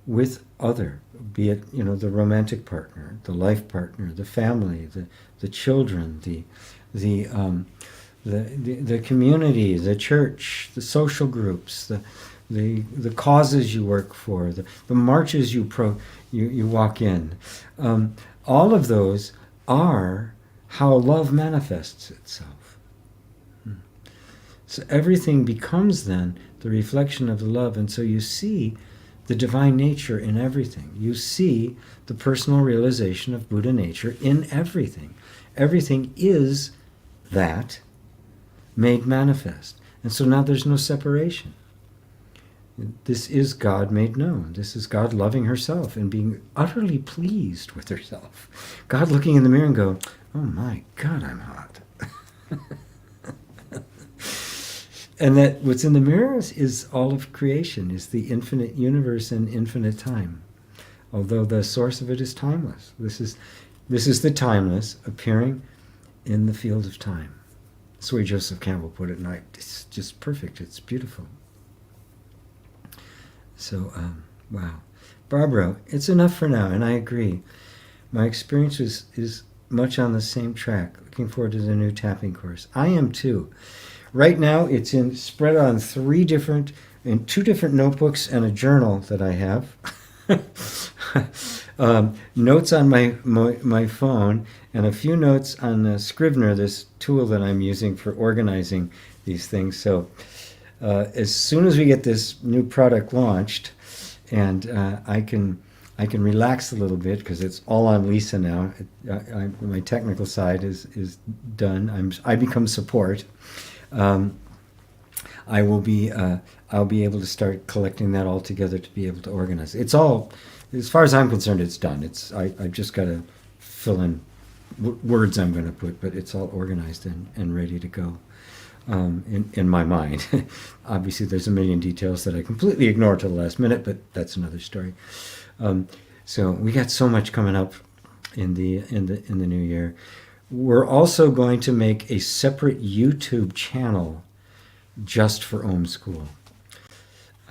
with other, be it the romantic partner, the life partner, the family, the children, the community, the church, the social groups, the causes you work for, the marches you walk in, all of those are how love manifests itself. So everything becomes then the reflection of the love, and so you see the divine nature in everything. You see the personal realization of Buddha nature in everything. Everything is that made manifest. And so now there's no separation. This is God made known. This is God loving herself and being utterly pleased with herself. God looking in the mirror and go, oh my God, I'm hot. And that what's in the mirrors is all of creation, is the infinite universe and infinite time. Although the source of it is timeless. This is the timeless appearing in the field of time. That's the way Joseph Campbell put it, and it's just perfect. It's beautiful. So, wow. Barbara, it's enough for now, and I agree. My experience is much on the same track. Looking forward to the new tapping course. I am too. Right now, it's spread on in two different notebooks and a journal that I have. Notes on my phone, and a few notes on Scrivener, this tool that I'm using for organizing these things. So as soon as we get this new product launched, and I can relax a little bit because it's all on Lisa now. My technical side is done. I become support. I'll be able to start collecting that all together to be able to organize. It's all, as far as I'm concerned, it's done. I've just got to fill in words I'm going to put, but it's all organized and ready to go in my mind. Obviously, there's a million details that I completely ignore till the last minute, but that's another story. So we got so much coming up in the new year. We're also going to make a separate YouTube channel just for Om School.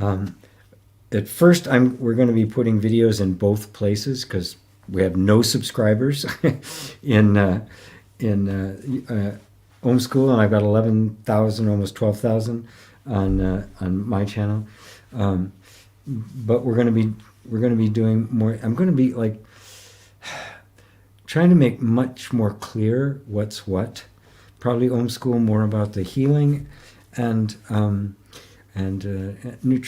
At first, we're going to be putting videos in both places because we have no subscribers in Om School, and I've got 11,000, almost 12,000 on my channel. But we're going to be doing more. I'm going to be like trying to make much more clear what's what. Probably Om School more about the healing and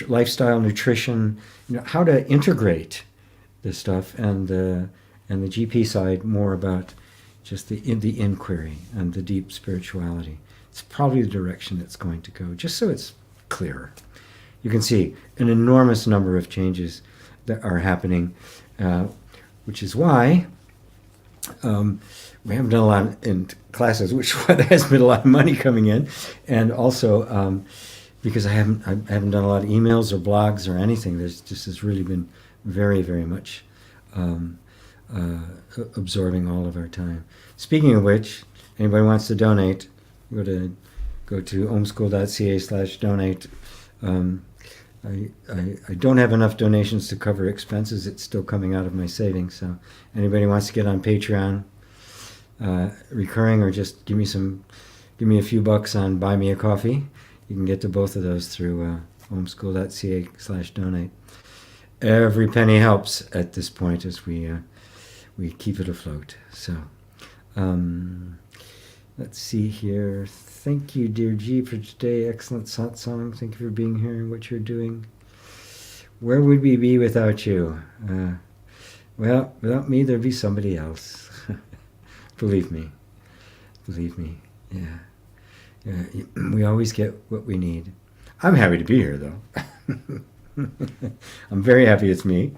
lifestyle, nutrition, how to integrate this stuff, and the GP side more about just the inquiry and the deep spirituality. It's probably the direction it's going to go, just so it's clearer. You can see an enormous number of changes that are happening, which is why we haven't done a lot in classes, which there hasn't been a lot of money coming in, and also because I haven't done a lot of emails or blogs or anything. There's just has really been very, very much absorbing all of our time. Speaking of which, anybody wants to donate, go to omschool.ca/donate. I don't have enough donations to cover expenses. It's still coming out of my savings. So anybody wants to get on Patreon, recurring, or just give me a few bucks on Buy Me a Coffee, you can get to both of those through omschool.ca/donate. Every penny helps at this point as we keep it afloat. So let's see here. Thank you, dear G, for today. Excellent satsang. Thank you for being here and what you're doing. Where would we be without you? Well, without me, there'd be somebody else. Believe me. Yeah. We always get what we need. I'm happy to be here, though. I'm very happy it's me.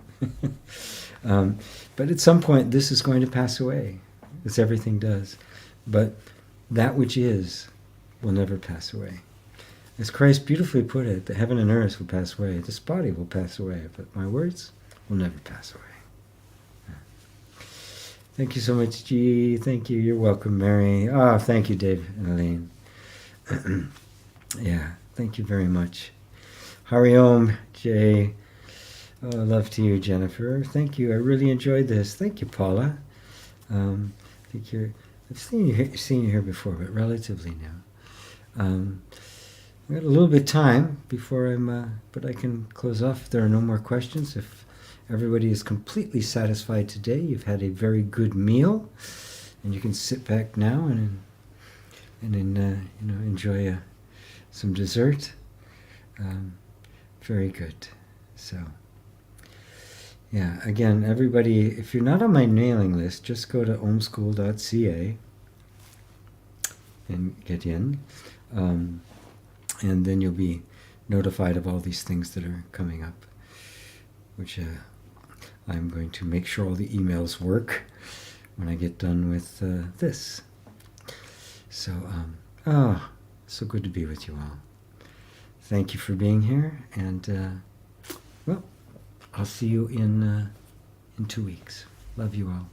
But at some point, this is going to pass away, as everything does. But that which is will never pass away. As Christ beautifully put it, the heaven and earth will pass away. This body will pass away, but my words will never pass away. Thank you so much, G. Thank you. You're welcome, Mary. Oh, thank you, Dave and Elaine. Yeah, thank you very much. Hari Om, Jay. Oh, love to you, Jennifer. Thank you. I really enjoyed this. Thank you, Paula. I think I've seen you here before, but relatively now. I've got a little bit of time before but I can close off if there are no more questions. If everybody is completely satisfied today, you've had a very good meal, and you can sit back now and enjoy some dessert. Very good. So, yeah, again, everybody, if you're not on my mailing list, just go to omschool.ca and get in. And then you'll be notified of all these things that are coming up, which I'm going to make sure all the emails work when I get done with this. So, so good to be with you all. Thank you for being here, and well, I'll see you in 2 weeks. Love you all.